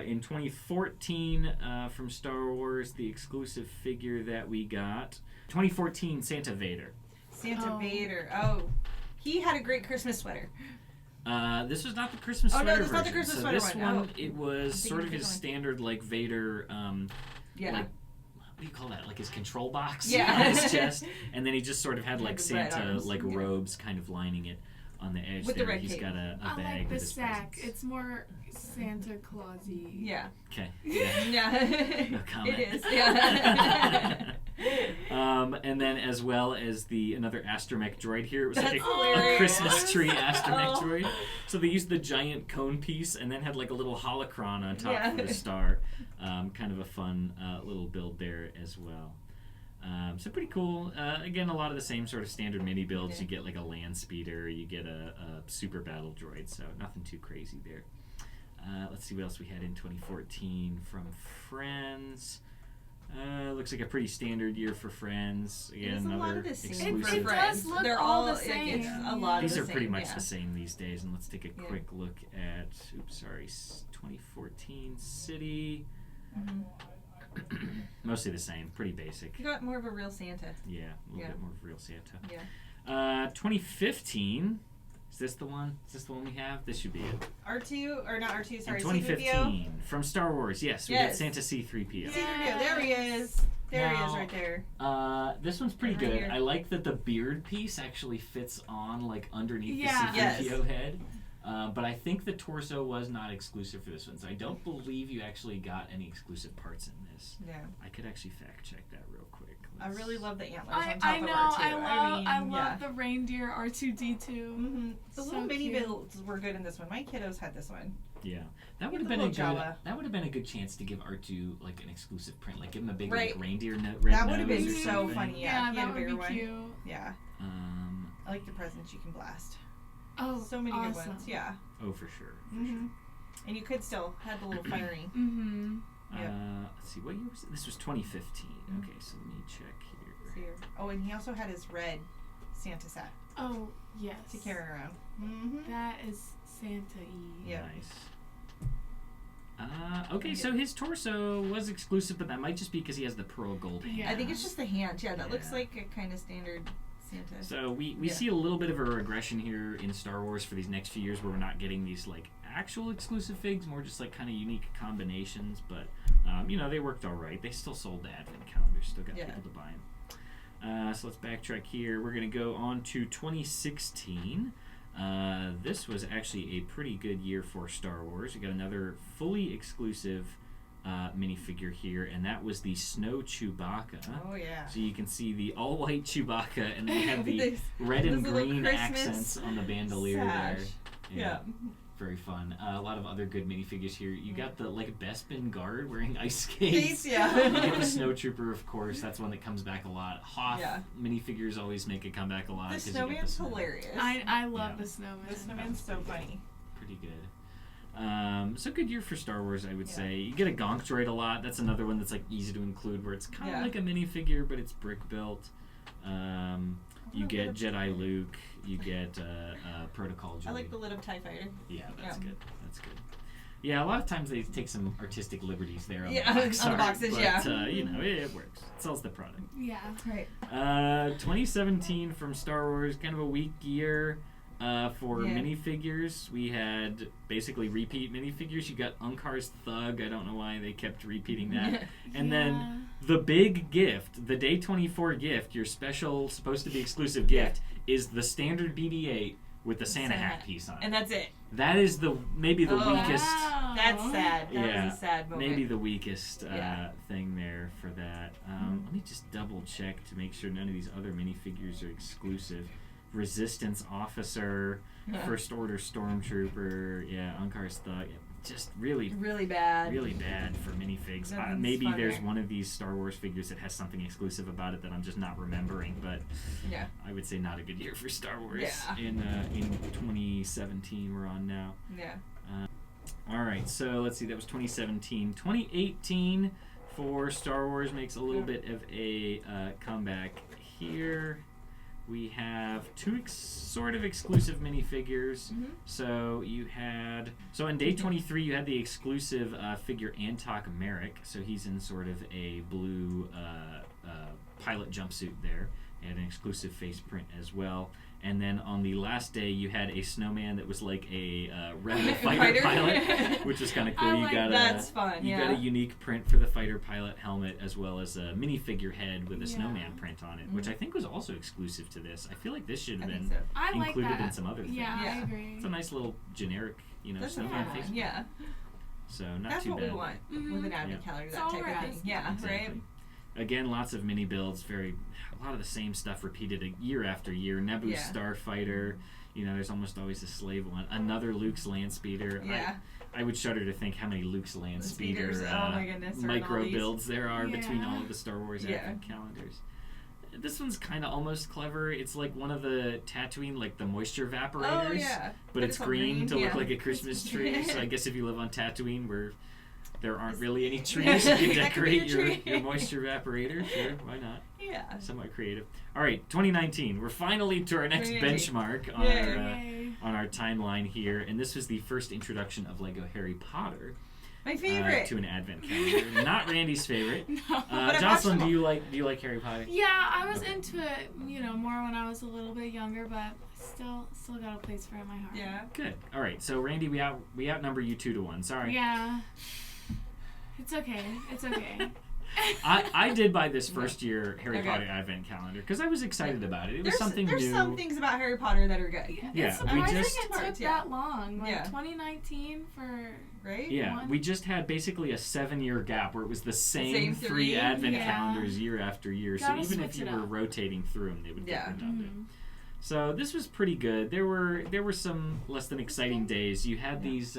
in 2014, from Star Wars, the exclusive figure that we got, 2014 Santa Vader. Santa Vader. Oh, he had a great Christmas sweater. This was not the Christmas sweater version. Oh, no, this is not the Christmas sweater this one. It was sort of his standard, like, Vader, like, what do you call that? Like his control box on his chest. And then he just sort of had, like, Santa, like, robes kind of lining it on the edge with there. The red He's cape. got a I bag like the with his sack. presents. It's more Santa Clausy. Yeah. Okay. Yeah. Yeah. No comment. It is. Yeah. And then as well as another astromech droid here. It was That's like a hilarious. Christmas tree astromech droid. So they used the giant cone piece and then had like a little holocron on top for the star. Kind of a fun little build there as well. So pretty cool. Again, a lot of the same sort of standard mini builds. You get like a land speeder, you get a super battle droid, so nothing too crazy there. Let's see what else we had in 2014 from Friends. Looks like a pretty standard year for Friends. Again, another exclusive. It does look They're all the same. It's a lot These of the are pretty same, much the same these days. And let's take a quick look at, 2014 City. Mostly the same, pretty basic. You got more of a real Santa. Yeah, a little bit more of a real Santa. Yeah. 2015. Is this the one? Is this the one we have? This should be it. R2, or not R2, sorry, In 2015, C-3PO. from Star Wars, yes, we get Santa C-3PO. C-3PO, there he is. There he is right there. This one's pretty good. Here. I like that the beard piece actually fits on like underneath the Yeah. C-3PO head. But I think the torso was not exclusive for this one, so I don't believe you actually got any exclusive parts in this. Yeah. I could actually fact check that real quick. I really love the antlers I on top know. of R2. I love the reindeer R2D2. Mm-hmm. The So little mini cute. builds were good in this one. My kiddos had this one. Yeah, that would have been a good. That would have been a good chance to give R2 like an exclusive print, like give him a big like, reindeer red That would have been nose or so something. funny. Yeah, he had that a would bigger be one. cute. Yeah. I like the presents you can blast. Oh, so many awesome. good ones. Yeah. Oh, for sure. And you could still have the little firing. Let's see, what year was it? This was 2015. Okay, so let me check here. Oh, and he also had his red Santa set. Oh, yes. To carry around. That is Santa-y. Yeah. Nice. Okay, so his torso was exclusive, but that might just be because he has the pearl gold hand. Yeah. I think it's just the hand. Yeah, that looks like a kind of standard Santa. So we see a little bit of a regression here in Star Wars for these next few years where we're not getting these like actual exclusive figs, more just like kind of unique combinations, but you know, they worked all right. They still sold the Advent calendars, still got people to buy them. So let's backtrack here. We're going to go on to 2016. This was actually a pretty good year for Star Wars. We got another fully exclusive minifigure here, and that was the Snow Chewbacca. Oh, yeah. So you can see the all-white Chewbacca, and they have the red and green accents on the bandolier there. Yeah. Very fun. A lot of other good minifigures here. You got the like Bespin guard wearing ice skates. Yeah. You get the Snow Trooper, of course. That's one that comes back a lot. Hoth minifigures always make a comeback a lot. The snowman's hilarious. I love the snowman. The snowman's so funny. Pretty good. So good year for Star Wars, I would say. You get a Gonk droid a lot. That's another one that's like easy to include, where it's kind of like a minifigure, but it's brick built. You get Jedi Luke. You get Protocol droid. I like the lid of TIE Fighter. Yeah, that's good. That's good. Yeah, a lot of times they take some artistic liberties there on the box on the boxes, but, you know, it works. It sells the product. Yeah. Right. 2017 from Star Wars, kind of a weak year for minifigures. We had basically repeat minifigures. You got Unkar's Thug. I don't know why they kept repeating that. And then the big gift, the Day 24 gift, your special, supposed to be exclusive gift, is the standard BB-8 with the Santa hat piece on it. And that's it. That is maybe the weakest. Wow. That's sad. That was a sad moment. Maybe the weakest thing there for that. Let me just double check to make sure none of these other minifigures are exclusive. Resistance Officer, First Order Stormtrooper, Unkar's Thug. just really bad. really bad for minifigs. Nothing's Maybe fun there's there. one of these Star Wars figures that has something exclusive about it that I'm just not remembering, but Yeah. I would say not a good year for Star Wars Yeah. in 2017 we're on now. Yeah. All right, so let's see, that was 2017. 2018 for Star Wars makes a little bit of a comeback here. We have two sort of exclusive minifigures. Mhm. So you had, on day 23 you had the exclusive figure Antok Merrick. So he's in sort of a blue pilot jumpsuit there, and an exclusive face print as well. And then on the last day you had a snowman that was like a rebel fighter pilot, which is kind of cool. I You like got That's fun. you Yeah. got a unique print for the fighter pilot helmet, as well as a minifigure head with a Yeah. snowman print on it, which I think was also exclusive to this. I feel like this should I have think been so. I like included that. in some other things. Yeah, I Yeah. agree. It's a nice little generic, That's snowman fun. face. Yeah. So not That's too what bad. we want Mhm. with an advent Yeah. calendar, It's that all type we're of thing. asking. Yeah, Exactly. right? Again, lots of mini builds, a lot of the same stuff repeated year after year. Naboo's Yeah. Starfighter, there's almost always a slave one. Another Luke's Land Speeder. Yeah. I would shudder to think how many Luke's Land Speeder Speeders, oh my goodness, are in all micro these. builds there are between Yeah. all of the Star Wars Yeah. Advent calendars. This one's kind of almost clever. It's like one of the Tatooine, like the moisture evaporators. Oh, yeah. But it's all green to yeah. look like a Christmas tree. So I guess if you live on Tatooine where there aren't really any Yeah. trees, you can That could be a decorate tree. your moisture evaporator. Sure, why not? Yeah. Somewhat creative. All right, 2019. We're finally to our next 2019. benchmark Yay. on our timeline here, and this was the first introduction of Lego Harry Potter My favorite. to an Advent calendar. Not Randy's favorite. No. But I watched Jocelyn, them do all. you like Harry Potter? Yeah, I was Okay. into it, more when I was a little bit younger, but still got a place for it in my heart. Yeah. Good. All right, so Randy, we outnumber you 2-1. Sorry. Yeah. It's okay. It's okay. I did buy this first year Harry Okay. Potter Advent calendar because I was excited about it. It was There's something there's new. some things about Harry Potter that are good. Yeah, It's we surprising just- it took Yeah. that long. Like Yeah. 2019 for Right? Yeah, one. we just had basically a 7-year gap where it was the same same three three, Advent yeah. calendars year after year. Gotta so even if switch you it were up. rotating through them, they would Yeah. get redundant. Mhm. So this was pretty good. There were some less than exciting days. You had these.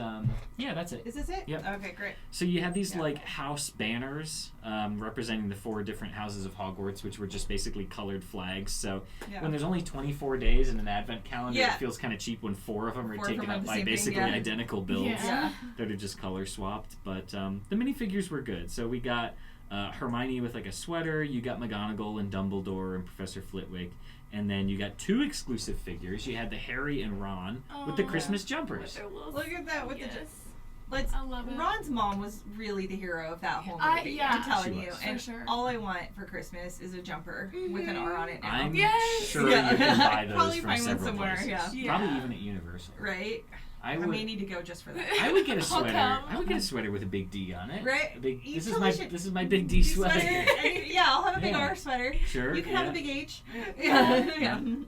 Yeah, that's it. Is this it? Yep. Okay, great. So you had these Yeah. like house banners representing the 4 different houses of Hogwarts, which were just basically colored flags. So Yeah. when there's only 24 days in an Advent calendar, Yeah. it feels kind of cheap when 4 of them are 4 of taken them have up the by same thing, basically yeah. identical builds Yeah. that are just color swapped. But the minifigures were good. So we got Hermione with like a sweater. You got McGonagall and Dumbledore and Professor Flitwick. And then you got 2 exclusive figures. You had the Harry and Ron with the Oh, Christmas with jumpers. their little- Look at that with the. yes. Let's. I love it. Ron's mom was really the hero of that whole movie. Yeah. I'm telling She you. was. And For sure. all I want for Christmas is a jumper with an R on it now. I'm Yes! sure Yeah. you can buy those Probably from find one several somewhere, places. yeah. Yeah. Probably even at Universal. Right? I I would. may need to go just for that. I would get a I'll sweater. come. I would get a sweater with a big D on it. Right? A big, You this is totally my should- this is my big D sweater. Yeah, I'll have a big Yeah. R sweater. Sure. You can yeah. have a big H. Yeah. Yeah. No,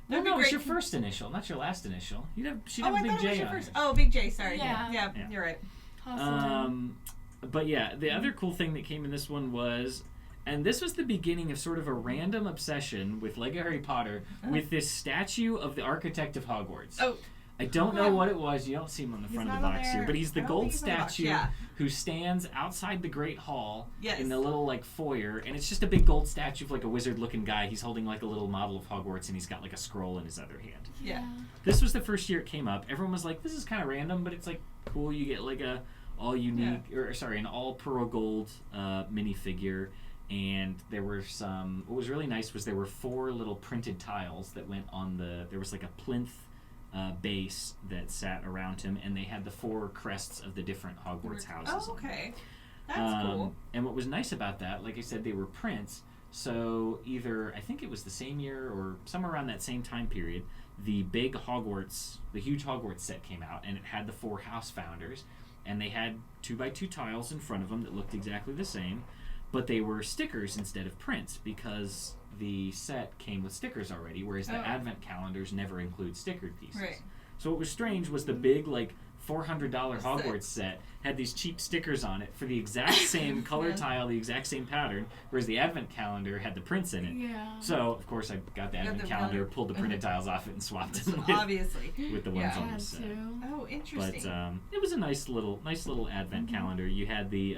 That'd be no, it's great. your first initial, not your last initial. She'd Oh, have I a big thought it was J your on first. it. Oh, big J. Sorry. Yeah. Yeah, Yeah. you're right. Hustling. But yeah, the other cool thing that came in this one was, and this was the beginning of sort of a random obsession with Lego Harry Potter with this statue of the architect of Hogwarts. Oh. I don't know what it was. You don't see him on the He's front of not the on box there. here, but he's the I don't gold think he's on the box, statue yeah. who stands outside the Great Hall Yes. in the little like foyer, and it's just a big gold statue of like a wizard-looking guy. He's holding like a little model of Hogwarts, and he's got like a scroll in his other hand. Yeah. This was the first year it came up. Everyone was like, "This is kind of random, but it's like cool. You get like a all unique, an all pearl gold minifigure." And there were some. What was really nice was there were 4 little printed tiles that went on the. There was like a plinth base that sat around him, and they had the 4 crests of the different Hogwarts houses. Oh, on them. okay. That's cool. And what was nice about that, like I said, they were prints. So either I think it was the same year or somewhere around that same time period, the big Hogwarts, the huge Hogwarts set came out, and it had the 4 house founders, and they had 2x2 tiles in front of them that looked exactly the same, but they were stickers instead of prints because the set came with stickers already, whereas the Oh. Advent calendars never include stickered pieces. Right. So what was strange was the big like $400 Hogwarts set had these cheap stickers on it for the exact same color tile, the exact same pattern, whereas the Advent calendar had the prints in it. Yeah. So, of course, I got the Advent calendar, pulled the printed tiles off it, and swapped them Obviously. with the ones on the set. Oh, interesting. But it was a nice little Advent calendar. You had the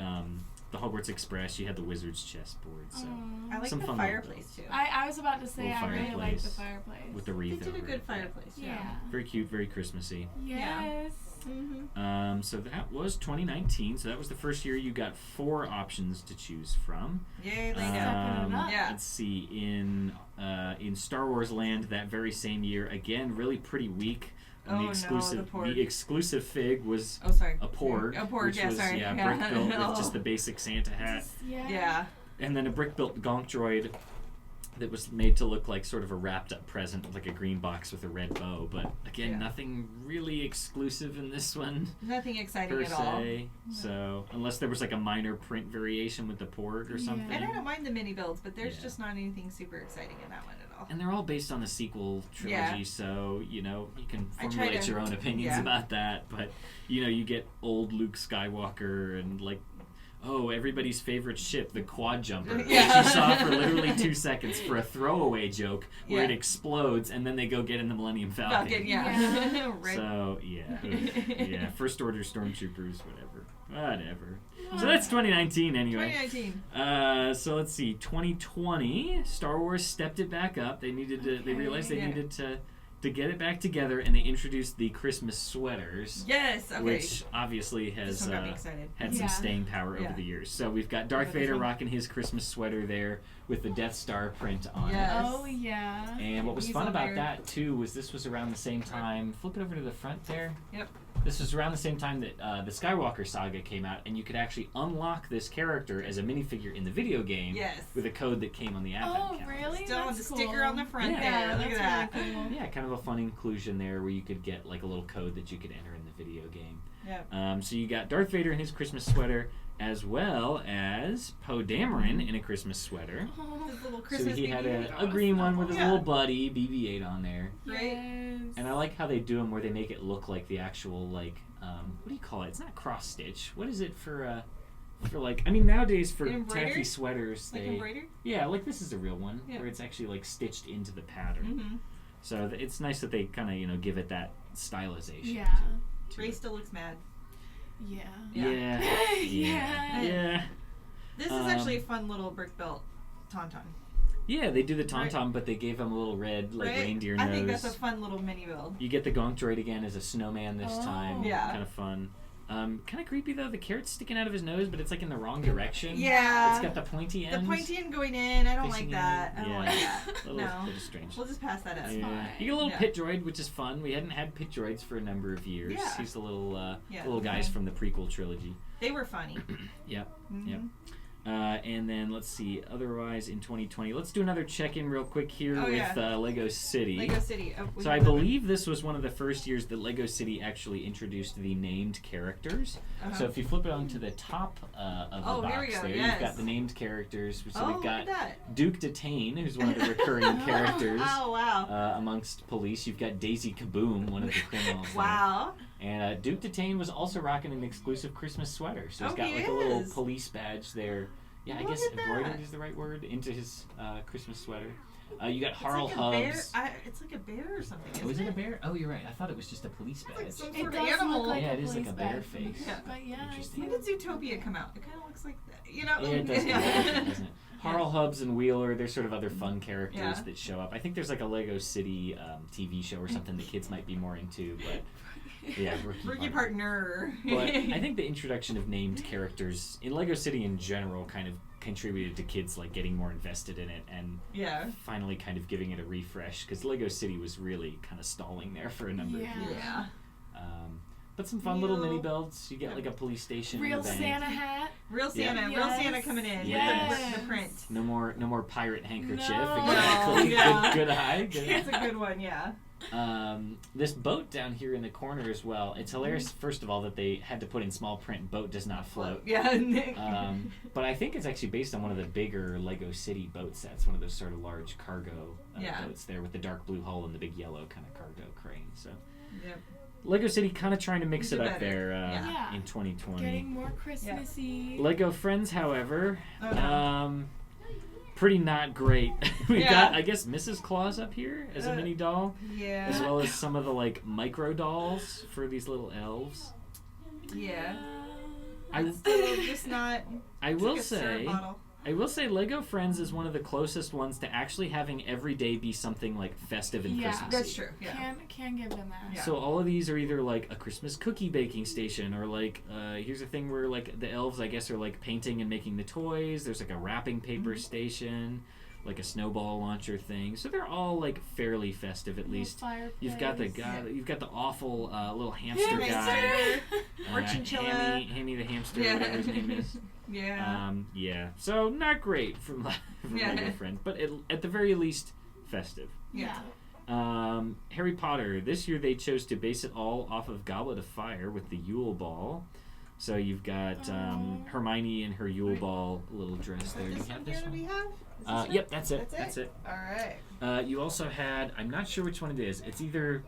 Hogwarts Express, you had the Wizard's chessboard. So I like some the fun fireplace too. I was about to say Little I really fireplace like the fireplace. with the wreath They did a over good it. fireplace. Yeah. Very cute, very Christmassy. Yes. Mm-hmm. So that was 2019. So that was the first year you got 4 options to choose from. Yay, Lego. Yeah. Let's see, in Star Wars Land that very same year, again, really pretty weak. And Oh, the exclusive, no, the porg. the exclusive fig was Oh, sorry. a porg. A porg, which yeah, was, sorry. Yeah, Yeah. brick built with just the basic Santa hat. Yeah. And then a brick built gonk droid that was made to look like sort of a wrapped up present with like a green box with a red bow. But again, nothing really exclusive in this one. Nothing exciting Per at all. se. So, unless there was like a minor print variation with the porg or something. And I don't mind the mini builds, but there's Yeah. just not anything super exciting in that one at all. And they're all based on the sequel trilogy, so, you know, you can I try formulate to- your own opinions yeah. about that. But, you know, you get old Luke Skywalker and, like, oh, everybody's favorite ship, the quad jumper, which Yeah. you saw for literally 2 seconds for a throwaway joke where it Yeah. explodes and then they go get in the Millennium Falcon. Falcon, yeah. Right. So, yeah. Yeah, First Order Stormtroopers, whatever. So that's 2019 anyway. 2019. So let's see. 2020, Star Wars stepped it back up. They needed to. They realized they needed to get it back together, and they introduced the Christmas sweaters. Yes. Okay. Which obviously has This one got me excited. had some staying power over the years. So we've got Darth Vader rocking his Christmas sweater there with the Death Star print on it. Yes. Oh yeah. And what was He's fun all about there. that too was this was around the same time. Flip it over to the front there. Yep. This was around the same time that the Skywalker saga came out, and you could actually unlock this character as a minifigure in the video game Yes. with a code that came on the Advent calendar. Really? Still with That's the sticker cool. on the front Yeah, there. Look at that. that's really cool. Yeah, kind of a fun inclusion there where you could get like a little code that you could enter in the video game. Yep. So you got Darth Vader in his Christmas sweater, as well as Poe Dameron in a Christmas sweater. This little So Christmas he had BB-8. a green one with his Yeah. little buddy BB-8 on there. Right? Yes. And I like how they do them where they make it look like the actual, like, what do you call it? It's not cross stitch. What is it for like, I mean, nowadays for Embroidered? tacky sweaters, Like they, embroidered? yeah, like this is a real one Yeah. where it's actually like stitched into the pattern. Mm-hmm. So it's nice that they kind of, you know, give it that stylization. Yeah. To Ray it. still looks mad. Yeah. Yeah. Yeah. Yeah. This is actually a fun little brick built tauntaun. Yeah, they do the tauntaun, but they gave him a little red, like, Right? reindeer nose. I think that's a fun little mini build. You get the gonk droid again as a snowman this time. Yeah. Kind of fun. Kind of creepy though. The carrot's sticking out of his nose, but it's like in the wrong direction. Yeah. It's got the pointy end. The pointy end going in, I don't like Facing that. in. I don't Yeah. like that. A little No. bit strange. We'll just pass that up. Yeah. fine. You get a little Yeah. pit droid, which is fun. We hadn't had pit droids for a number of years. Yeah. He's the little Yeah, little guys okay. from the prequel trilogy. They were funny. Yep. Mhm. Yep. And then let's see. Otherwise, in 2020, let's do another check-in real quick here Oh, with yeah. Lego City. Lego City. Oh, So I believe this was one of the first years that Lego City actually introduced the named characters. Uh-huh. So if you flip it onto the top of Oh, the here we box go, there, yes. you've got the named characters. So Oh, we've look got at that. Duke Detain, who's one of the recurring characters Oh, wow. amongst police. You've got Daisy Kaboom, one of the criminals. there. Wow. And Duke Detain was also rocking an exclusive Christmas sweater. So he's Oh, got he like a little is. police badge there. Yeah, I Look guess at that. embroidered is the right word, into his Christmas sweater. You got It's Harl like a bear. Hubs. It's like a bear or something. Oh, is isn't it a bear? Oh, you're right. I thought it was just a police badge. like some It sort of does animal. look like Yeah, a it is like police a bear badge. face. Yeah. But yeah, I see Interesting. When did Zootopia come out? It kind of looks like that. You know? Yeah, it does, doesn't it? Harl Hubs and Wheeler, they're sort of other fun characters Yeah. that show up. I think there's like a Lego City TV show or something that kids might be more into, but yeah, Rookie partner. But I think the introduction of named characters in Lego City in general kind of contributed to kids like getting more invested in it and Yeah. finally kind of giving it a refresh because Lego City was really kind of stalling there for a number of Yeah. years. Yeah. But some fun little Real- mini builds. You get like a police station. Real and a bank. Santa hat. Real Yeah. Santa. Real Yes. Santa coming in Yes. with the print. No more pirate handkerchief. No. Exactly. Yeah. Good eye. Good. That's a good one, yeah. This boat down here in the corner as well. It's hilarious, first of all, that they had to put in small print, boat does not float. Yeah. But I think it's actually based on one of the bigger Lego City boat sets, one of those sort of large cargo Yeah. boats there with the dark blue hull and the big yellow kind of cargo crane. So, Yep. Lego City kind of trying to mix Do it up better. there Yeah. in 2020. Getting more Christmassy. Lego Friends, however, Oh, no. pretty not great. We've Yeah. got, I guess, Mrs. Claus up here as a mini doll, Yeah. as well as some of the like micro dolls for these little elves. Yeah. I Still just not. I will like a syrup say. bottle. I will say Lego Friends is one of the closest ones to actually having every day be something like festive and Yeah. Christmassy. That's true. Yeah. Can give them that. Yeah. So all of these are either like a Christmas cookie baking station or like here's a thing where like the elves I guess are like painting and making the toys. There's like a wrapping paper station, like a snowball launcher thing. So they're all like fairly festive at least. Fireplace. You've got the guy. You've got the awful little hamster guy, Hamster. Or chinchilla. Hammy the hamster, Yeah. whatever his name is. Yeah. Yeah. So not great from Lego Friends, but at the very least festive. Yeah. Harry Potter. This year they chose to base it all off of Goblet of Fire with the Yule Ball. So you've got Hermione in her Yule Ball little dress there. Do you This have one this here that one? we have? Is this it? Yep, that's it. That's it. All right. You also had, I'm not sure which one it is. It's either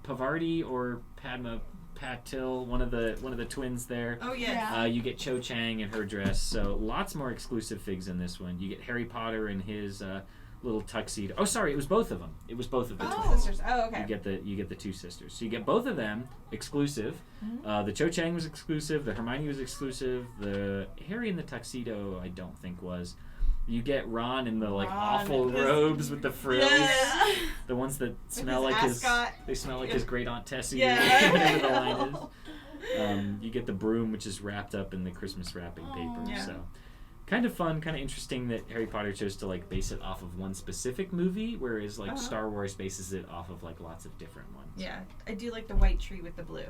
Pavarti or Padma Patil, one of the twins there. Oh yes. Yeah. You get Cho Chang in her dress, so lots more exclusive figs in this one. You get Harry Potter in his little tuxedo. Oh, sorry, it was both of them. It was both of the Oh, twins. sisters. Oh, okay. You get the two sisters. So you get both of them exclusive. Mm-hmm. The Cho Chang was exclusive. The Hermione was exclusive. The Harry in the tuxedo I don't think was. You get Ron in the like Ron awful and his- robes with the frills. Yeah. The ones that smell his like his. ascot. They smell like his great aunt Tessie. Yeah. Whatever the line is. You get the broom, which is wrapped up in the Christmas wrapping paper. Yeah. So, kind of fun, kind of interesting that Harry Potter chose to like base it off of one specific movie, whereas like Star Wars bases it off of like lots of different ones. Yeah, I do like the white tree with the blue.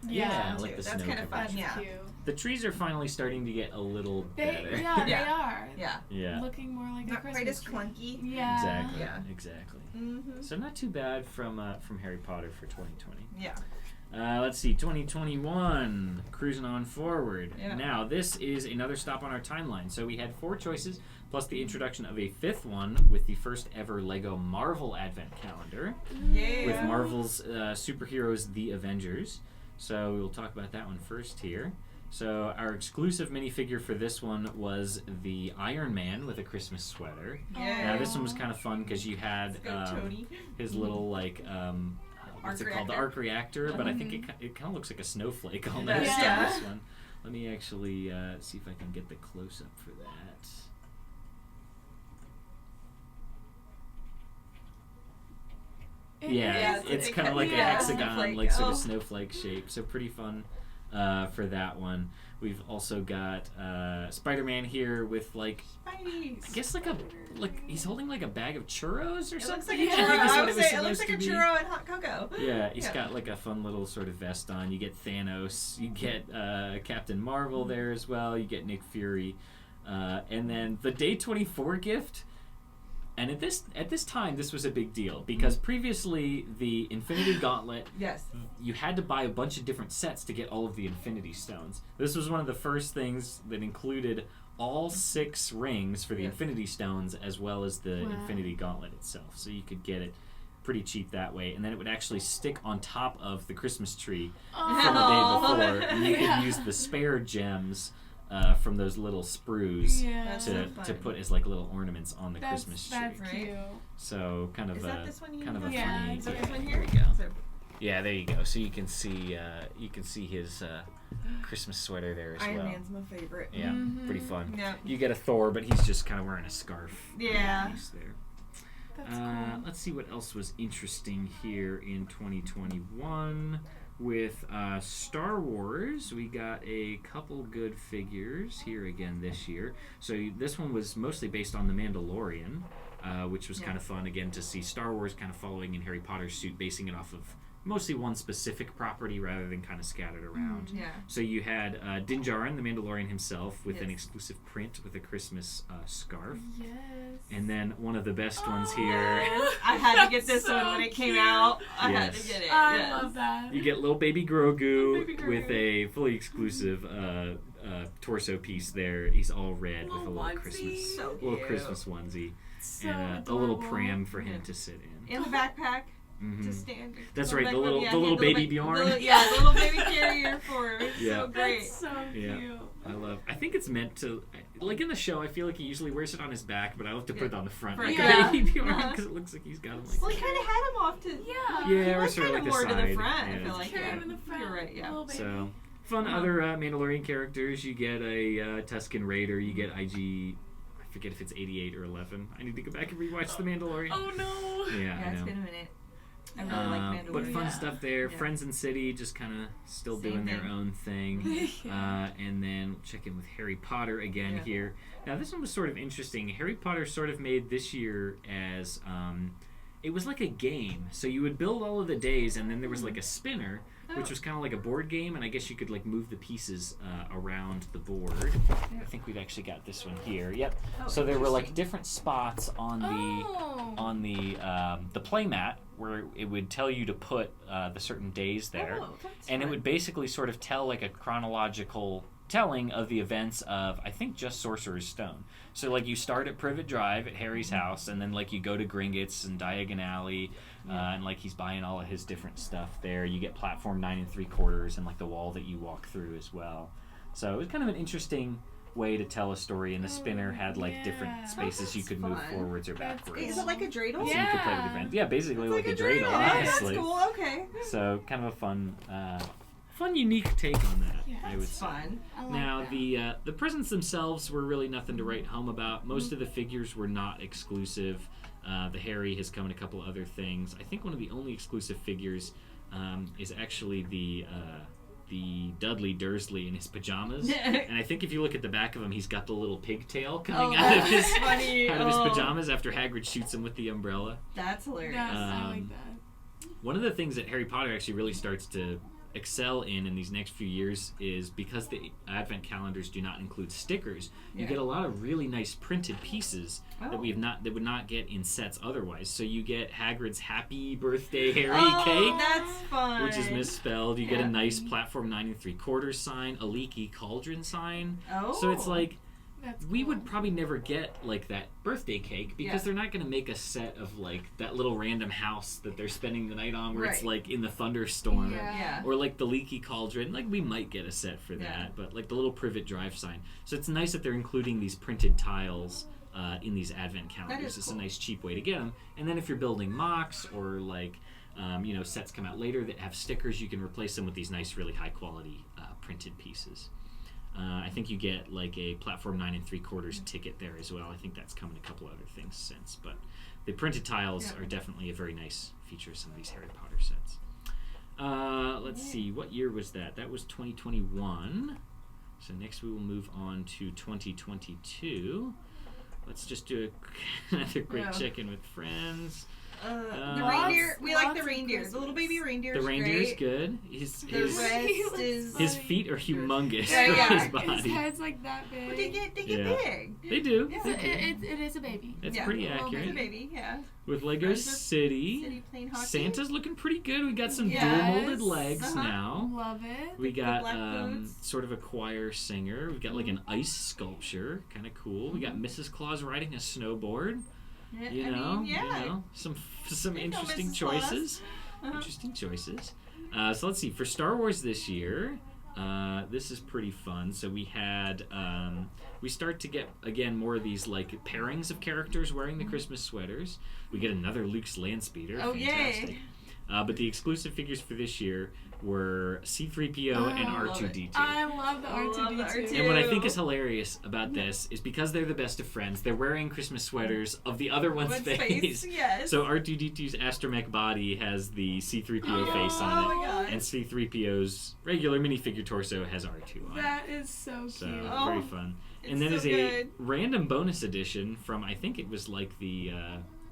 Yeah, too. like the That's snow kind of covered. fun. That's Yeah. cute. The trees are finally starting to get a little better. Yeah, they Yeah. are. Yeah. Yeah. Looking more like a Not Christmas quite as tree. clunky. Yeah. Exactly. Yeah. Exactly. Mm-hmm. So not too bad from Harry Potter for 2020. Yeah. Let's see, 2021, cruising on forward. Yeah. Now, this is another stop on our timeline. So we had 4 choices, plus the introduction of a 5th one with the first ever Lego Marvel Advent Calendar Yeah. with Marvel's superheroes, The Avengers. So we'll talk about that one first here. So our exclusive minifigure for this one was the Iron Man with a Christmas sweater. Yeah. Now, this one was kind of fun because you had Let's go, Tony. his little like what's it called, the arc reactor, but I think it kind of looks like a snowflake almost Yeah. on this one. Let me actually see if I can get the close up for that. Yeah, it's kind of like a hexagon, snowflake. like sort of Oh. snowflake shape. So pretty fun for that one. We've also got Spider-Man here with like Spidey. I guess like he's holding like a bag of churros or It something. looks like a Yeah. churro. I guess I what would it was say it looks like a supposed to be. churro and hot cocoa. Yeah, he's Yeah. got like a fun little sort of vest on. You get Thanos, you get Captain Marvel there as well, you get Nick Fury, and then the Day 24 gift. And at this time, this was a big deal because previously the Infinity Gauntlet, Yes. you had to buy a bunch of different sets to get all of the Infinity Stones. This was one of the first things that included all 6 rings for the Yes. Infinity Stones as well as the Wow. Infinity Gauntlet itself. So you could get it pretty cheap that way. And then it would actually stick on top of the Christmas tree from the Oh. day before. And you Yeah. could use the spare gems from those little sprues Yeah. That's to, so to fun. put as like little ornaments on the That's Christmas tree. that's Right? cute. So kind of Is that this one you kind of a have? Yeah. funny. Is that yeah, this one here here? we go. So, Yeah, there you go. So you can see his Christmas sweater there as Iron well. Man's my favorite. Yeah, Mhm. pretty fun. Yeah. You get a Thor, but he's just kind of wearing a scarf. Yeah. Nice there. That's cool. Let's see what else was interesting here in 2021. With Star Wars, we got a couple good figures here again this year. So this one was mostly based on The Mandalorian, which was kind of fun again to see Star Wars kind of following in Harry Potter's suit, basing it off of mostly one specific property rather than kind of scattered around. Yeah. So you had Din Djarin, the Mandalorian himself, with an Yes. exclusive print with a Christmas scarf. Yes. And then one of the best ones here. I had to get this So one when it came cute. out. I had Yes. to get it. I yes. love that. You get little baby Grogu, Baby Grogu. with a fully exclusive torso piece there. He's all red with a Little little onesie. Christmas, So little cute. Christmas onesie, So and a little adorable. pram for him to sit in. In the backpack. to stand. That's right, the little baby Bjorn. The little baby carrier for him. It's so great. That's so cute. I think it's meant to, like in the show, I feel like he usually wears it on his back, but I love to put it on the front, like a baby Bjorn, because it looks like he's got him like. Well, he kind of had him off to. Or sort of like the more side. to the front. I feel like Carry him in the front. You're right. Yeah. So fun other Mandalorian characters. You get a Tusken Raider. You get IG. I forget if it's 88 or 11. I need to go back and rewatch The Mandalorian. Oh no. Yeah, I know. It's been a minute. I really like Mandalorian. But fun stuff there. Yeah. Friends and City just kind of still Same doing their thing. own thing. And then we'll check in with Harry Potter again here. Now this one was sort of interesting. Harry Potter sort of made this year as it was like a game. So you would build all of the days, and then there was like a spinner, which was kind of like a board game, and I guess you could like move the pieces around the board. I think we've actually got this one here. Yep. So there were like different spots on the play mat where it would tell you to put the certain days there, and it would basically sort of tell like a chronological telling of the events of, I think, just Sorcerer's Stone. So like you start at Privet Drive at Harry's house, and then like you go to Gringotts and Diagon Alley, and like he's buying all of his different stuff there. You get platform 9 3/4 and like the wall that you walk through as well. So it was kind of an interesting way to tell a story, and the spinner had like different spaces you could move forwards or backwards. Is it like a dreidel? So you could play with your friends. Yeah, basically like a dreidel, That's honestly. cool. Okay. So kind of a fun, unique take on that. I would say. Fun. Now the presents themselves were really nothing to write home about. Most of the figures were not exclusive. The Harry has come in a couple other things. I think one of the only exclusive figures is actually the Dudley Dursley in his pajamas. And I think if you look at the back of him, he's got the little pigtail coming out of his pajamas after Hagrid shoots him with the umbrella. That's hilarious. I like that. One of the things that Harry Potter actually really starts to excel in these next few years is because the advent calendars do not include stickers, you get a lot of really nice printed pieces that would not get in sets otherwise. So you get Hagrid's Happy Birthday Harry cake, that's fun, which is misspelled. You get a nice platform 9 3/4 sign, a leaky cauldron sign. So it's like we would probably never get like that birthday cake because they're not going to make a set of like that little random house that they're spending the night on where it's like in the thunderstorm or like the leaky cauldron. Like we might get a set for that, but like the little Privet Drive sign. So it's nice that they're including these printed tiles in these advent calendars. It's a nice cheap way to get them. And then if you're building mocks or like sets come out later that have stickers, you can replace them with these nice, really high quality printed pieces. I think you get like a platform 9 3/4 ticket there as well. I think that's come in a couple other things since, but the printed tiles are definitely a very nice feature of some of these Harry Potter sets. Let's see, what year was that? That was 2021. So next we will move on to 2022. Let's just do another quick check-in with friends. The reindeer, we like the reindeer. The little baby reindeer. The reindeer's good. His feet are humongous for his body. His head's like that big. But they get big. They do. It is a baby. It's pretty accurate. It's a baby, With Lego City, playing hockey. Santa's looking pretty good. We got some dual molded legs now. Love it. We got sort of a choir singer. We got like an ice sculpture, kind of cool. We got Mrs. Claus riding a snowboard. You know, some interesting choices. Interesting choices. So let's see. For Star Wars this year, this is pretty fun. So we had we start to get again more of these like pairings of characters wearing the Christmas sweaters. We get another Luke's Landspeeder. Fantastic. Yay! But the exclusive figures for this year were C-3PO and R2-D2. I love the R2-D2. And what I think is hilarious about this is because they're the best of friends, they're wearing Christmas sweaters of the other one's face. Yes. So R2-D2's astromech body has the C-3PO face on it, and C-3PO's regular minifigure torso has R2 on it. That is so cute. So very fun. And then so as a random bonus edition from, I think it was like the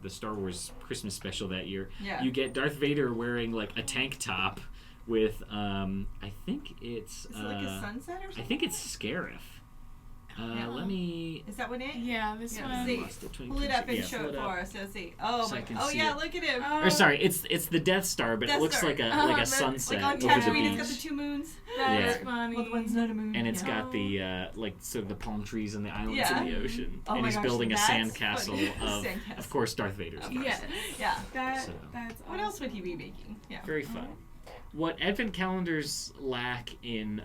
Star Wars Christmas special that year, you get Darth Vader wearing like a tank top with I think it's is it like a sunset or something? I think it's Scarif. Let me. Is that one it? Yeah, this Yeah, one. see. Lost it, Pull it up and yeah, show pull it up. for us. Let's see. Oh So I my. can Oh see yeah, it. look at him. Oh, Or sorry, it's the Death Star, but Death it looks Star. like a Like sunset Like on over the Tatooine, it's got the beach. 2 moons. That's Yeah. funny. Well, the one's not a moon. And it's yeah. got the like sort of the palm trees and the islands Yeah. in the ocean, Oh and my he's gosh, building a that's sandcastle funny. of Sandcastle. course, Darth Vader's. Of castle. Yes. Yeah. That's So. awesome. What else would he be making? Yeah. Very fun. What Advent calendars lack in,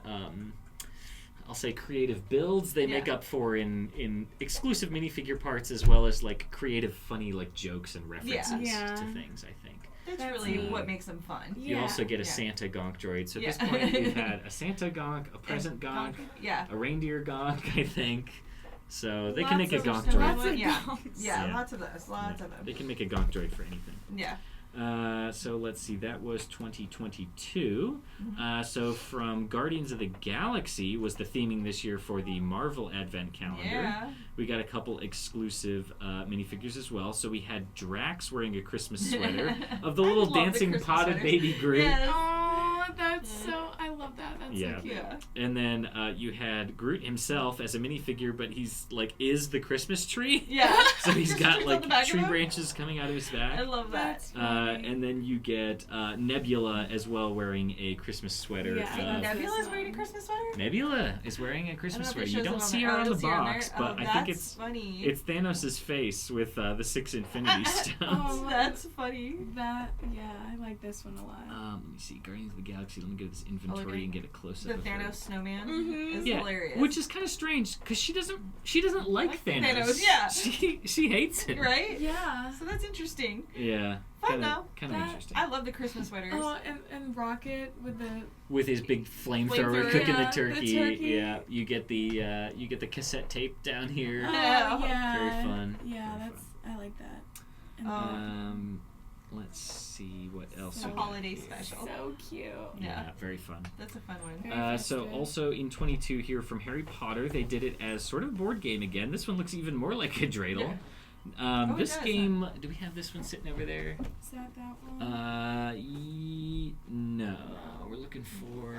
I'll say, creative builds, they make up for in exclusive minifigure parts, as well as like creative, funny like jokes and references Yeah. to things. I think That's That's really neat. what makes them fun. you Yeah. also get a Yeah. Santa Gonk droid. So at Yeah. this point, we've had a Santa Gonk, a present Gonk, Yeah. a reindeer Gonk, I think. So they Lots can make a of Gonk them. droid. Lots of Yeah. gonks. Yeah. Yeah. Lots of those. Lots of They them. can make a Gonk droid for anything. Yeah. So let's see, that was 2022. So from Guardians of the Galaxy was the theming this year for the Marvel Advent calendar. Yeah. We got a couple exclusive minifigures as well. So we had Drax wearing a Christmas sweater of the I little love the dancing Christmas potted sweaters. baby Groot. Yes. Oh, that's so. I love that. That's Yeah. so cute. Yeah. And then you had Groot himself as a minifigure, but he's like is the Christmas tree. Yeah. So he's Just got trees on like the back of tree him. branches coming out of his back. I love that. That's funny. And then you get Nebula as well wearing a Christmas sweater. Yeah, I love that. Nebula's wearing a Christmas sweater? Nebula is wearing a Christmas I sweater. don't You know don't if it see shows her it on the there. Oh, box, you'll see it but on there. I think That's it's funny. Thanos' face with the 6 Infinity Stones. Oh, That's funny. That, yeah, I like this one a lot. Let me see, Guardians of the Galaxy. Let me go to this Oh, inventory okay. and get a close The up of her. Thanos snowman Mhm. is Yeah, hilarious. which is kind of strange because she doesn't like Thanos. Thanos, yeah. She hates him. right? Yeah. So that's interesting. Yeah. Fun, though. Kind of That- interesting. I love the Christmas sweaters. Oh, and Rocket with the. With his big flamethrower Flamethrower, cooking yeah, the the turkey. turkey. Yeah, you get the cassette tape down here. Oh, Yeah. yeah. Very fun. Yeah, Very that's. I like that. And Let's see what else The we got holiday here. special. so cute. Yeah, very fun. That's a fun one. Very So festive. also in 22 here from Harry Potter, they did it as sort of a board game again. This one looks even more like a dreidel. Oh, it This does, game, do we have this one sitting over there? Is that one? No. We're looking for.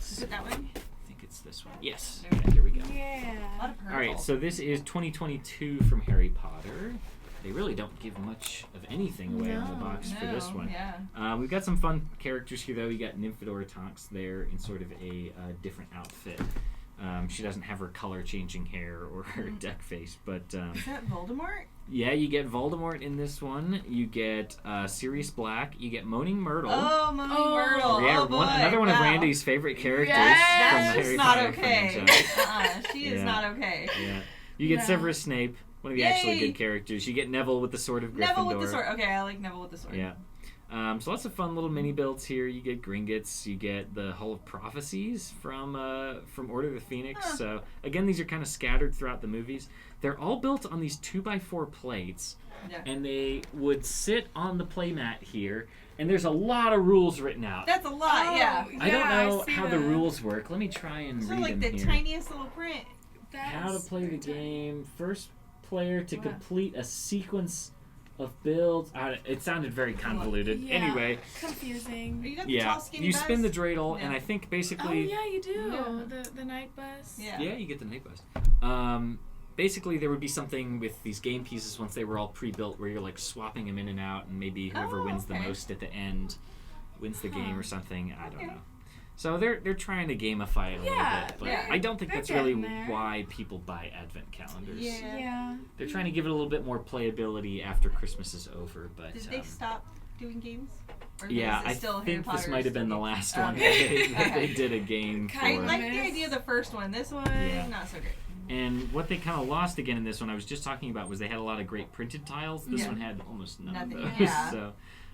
Is it that one? I think it's this one. Yes. There we Yeah, here we go. A lot Yeah. of purple. All right, so this is 2022 from Harry Potter. They really don't give much of anything away on the box for this one. Yeah. We've got some fun characters here, though. You got Nymphadora Tonks there in sort of a different outfit. She doesn't have her color-changing hair or her deck face, but Is that Voldemort? yeah, you get Voldemort in this one. You get Sirius Black. You get Moaning Myrtle. Oh, Mummy Oh. Myrtle. Yeah, oh boy. another one of wow. Randy's favorite characters Yes! from the That's Harry just not Potter okay. franchise. She is Yeah. not okay. Yeah. You get No. Severus Snape, one of the actually Yay! good characters. You get Neville with the Sword of Gryffindor. Neville with the sword. Okay, I like Neville with the sword. Yeah. So lots of fun little mini builds here. You get Gringotts. You get the Hall of Prophecies from Order of the Phoenix. Huh. So again, these are kind of scattered throughout the movies. They're all built on these 2x4 plates, Yeah. and they would sit on the playmat here. And there's a lot of rules written out. That's a lot, Oh, yeah. I don't yeah, know see how the that. rules work. Let me try and So read like them the here. tiniest little print. How to That's play the very tiny. game. First player to Wow. complete a sequence of builds. It sounded very convoluted. Yeah. Anyway, You Confusing. got the yeah, tall skinny you bus? spin the dreidel, Yeah. and I think Oh basically, yeah, you do. Yeah. The night bus. Yeah. yeah, you get the night bus. Basically, there would be something with these game pieces once they were all pre-built, where you're like swapping them in and out, and maybe whoever Oh, wins the okay. most at the end wins the game Huh. or something. I don't Okay. know. So they're trying to gamify it a Yeah, little bit, but yeah. I don't think They're that's really getting there. why people buy advent calendars. Yeah. Yeah. They're trying to give it a little bit more playability after Christmas is over, but Did they stop doing games? Or yeah, is it I still Harry think this Potter might have been the still last games? one Okay. that they Okay. did a game for. I Kind like Miss. the idea of the first one. This one, Yeah. not so great. And what they kind of lost again in this one, I was just talking about, was they had a lot of great printed tiles. This Yeah. one had almost none Nothing, of those. yeah. So,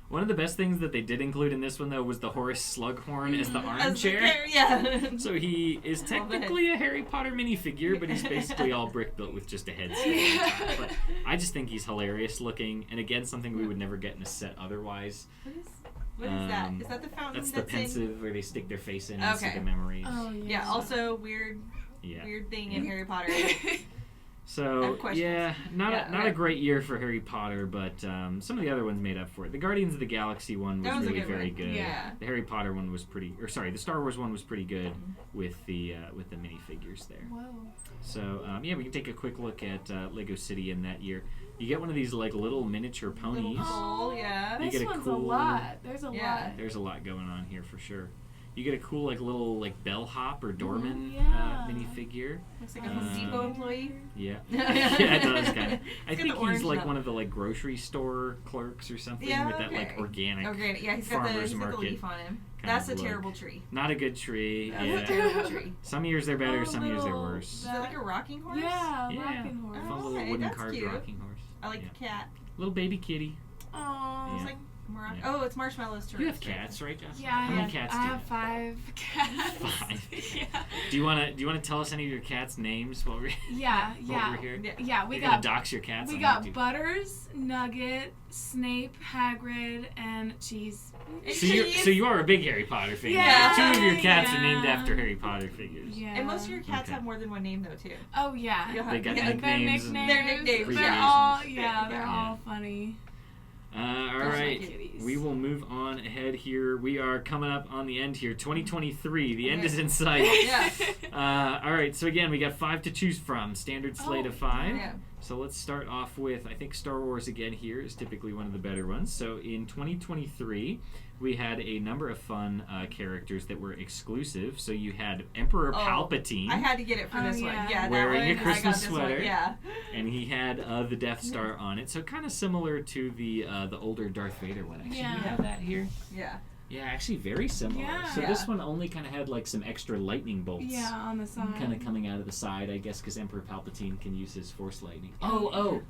one of the best things that they did include in this one, though, was the Horace Slughorn as the As the armchair. chair, yeah. So he is Love it. technically a Harry Potter minifigure, but he's basically all brick built with just a head sculpt on top. But I just think he's hilarious looking, and again, something we would never get in a set otherwise. What is that? Is that the fountain That's the in? pensive where they stick their face in and see Okay. the memories. Oh yeah. Yeah. Also weird Yeah. thing in Harry Potter. So have questions. yeah, not a okay. great year for Harry Potter, but some of the other ones made up for it. The Guardians of the Galaxy one was That was a really good very one. good. Yeah. The Harry Potter one was the Star Wars one was pretty good with the minifigures there. Whoa. So yeah, we can take a quick look at Lego City in that year. You get one of these like little miniature ponies. Little yeah. You This get a one's cool- a lot. There's a Yeah. lot. There's a lot going on here for sure. You get a cool like little like bellhop or doorman Yeah. minifigure. Looks like a Home Depot employee. Yeah, yeah, it does kind of. I It's got think the orange he's like nut. one of the like grocery store clerks or something Yeah, with that like okay. organic. Okay, yeah, he's got farmer's the market leaf on him. kind That's a of look. terrible tree. Not a good tree. That's a Yeah. terrible tree. Some years they're better, Oh, some years they're little- worse. Is that like a rocking horse? Yeah, Yeah. rocking horse. Fun Oh, little okay, wooden that's carved cute. rocking horse. I like Yeah. the cat. Little baby kitty. Oh. It's Yeah. like Yeah. Oh, it's Marshmallow's turn. You have cats, right, Jocelyn? Yeah, How many cats I do you have 5 cats. 5. Yeah. Do you wanna tell us any of your cats' names while we're Yeah, while we're here? Yeah, we You're gonna got dox your cats. we on got YouTube. Butters, Nugget, Snape, Hagrid, and Cheese. So you are a big Harry Potter fan. Yeah. 2 of your cats are Yeah. named after Harry Potter figures. Yeah. And most of your cats Okay. have more than one name though too. Oh yeah. You'll They got yeah, nicknames. Their and- nicknames. They're all abbreviations. they're Yeah. all funny. All Those are right, kitties. we will move on ahead here. We are coming up on the end here. 2023, the end Okay. is in sight. Yeah. All right, so again, we got 5 to choose from. Standard slate of 5. Yeah. So let's start off with, I think Star Wars again here is typically one of the better ones. So in 2023, we had a number of fun characters that were exclusive. So you had Emperor Oh, Palpatine. I had to get it for Oh, this yeah. one. Yeah, Wearing that a one, Christmas I got this sweater. One. Yeah. And he had the Death Star on it, so kind of similar to the older Darth Vader one. Actually, Yeah. you have that here. Yeah. Yeah, actually, very similar. Yeah. So Yeah. this one only kind of had like some extra lightning bolts, Yeah, on the side. kind of coming out of the side, I guess, because Emperor Palpatine can use his Force lightning. Oh, Oh,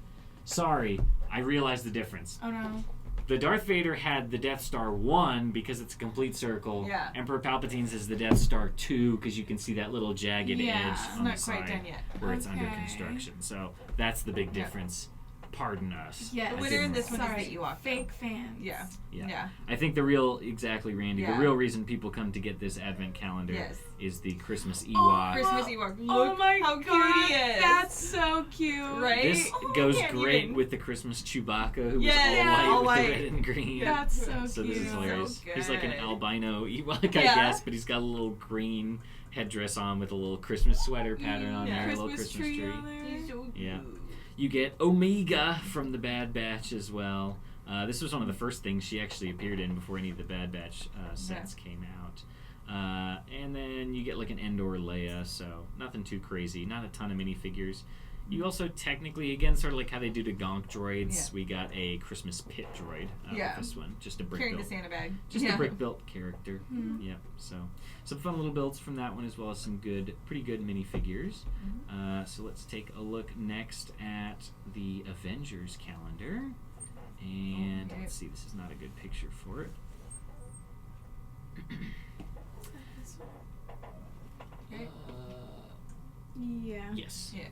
sorry, I realized the difference. Oh no. The Darth Vader had the Death Star 1 because it's a complete circle. Yeah. Emperor Palpatine's is the Death Star 2 because you can see that little jagged Yeah. edge It's It's on the not side quite done yet. where it's under Okay. construction. So that's the big Yeah. difference. Pardon us. Yes. The I winner in didn't- this one Sorry. is the Ewok. Fake fans. Yeah. Yeah. Yeah. I think exactly, Randy, the Yeah. real reason people come to get this Advent calendar Yes. is the Christmas Oh, Ewok. Christmas Ewok. Oh Look my how god. cute he is. That's so cute. Right? This Oh, I goes can't great even. with the Christmas Chewbacca, who Yeah. was all All white with white. the red and green. That's so So cute. this is hilarious. So He's like an good. albino Ewok, I Yeah. guess, but he's got a little green headdress on with a little Christmas sweater pattern on Yeah. there, a little Christmas Christmas tree. on there. He's so cute. Yeah. You get Omega from the Bad Batch as well. This was one of the first things she actually appeared in before any of the Bad Batch sets came out. And then you get like an Endor Leia, so nothing too crazy. Not a ton of minifigures. You also technically, again, sort of like how they do to Gonk droids, Yeah. we got a Christmas pit droid Yeah. with this one. Just a brick Carrying the built. Santa bag. Just yeah. a brick built character. Mhm. Yep. So some fun little builds from that one as well as some pretty good minifigures. So let's take a look next at the Avengers calendar. And Okay. let's see, this is not a good picture for it. Okay. Yeah. Yes. Yeah.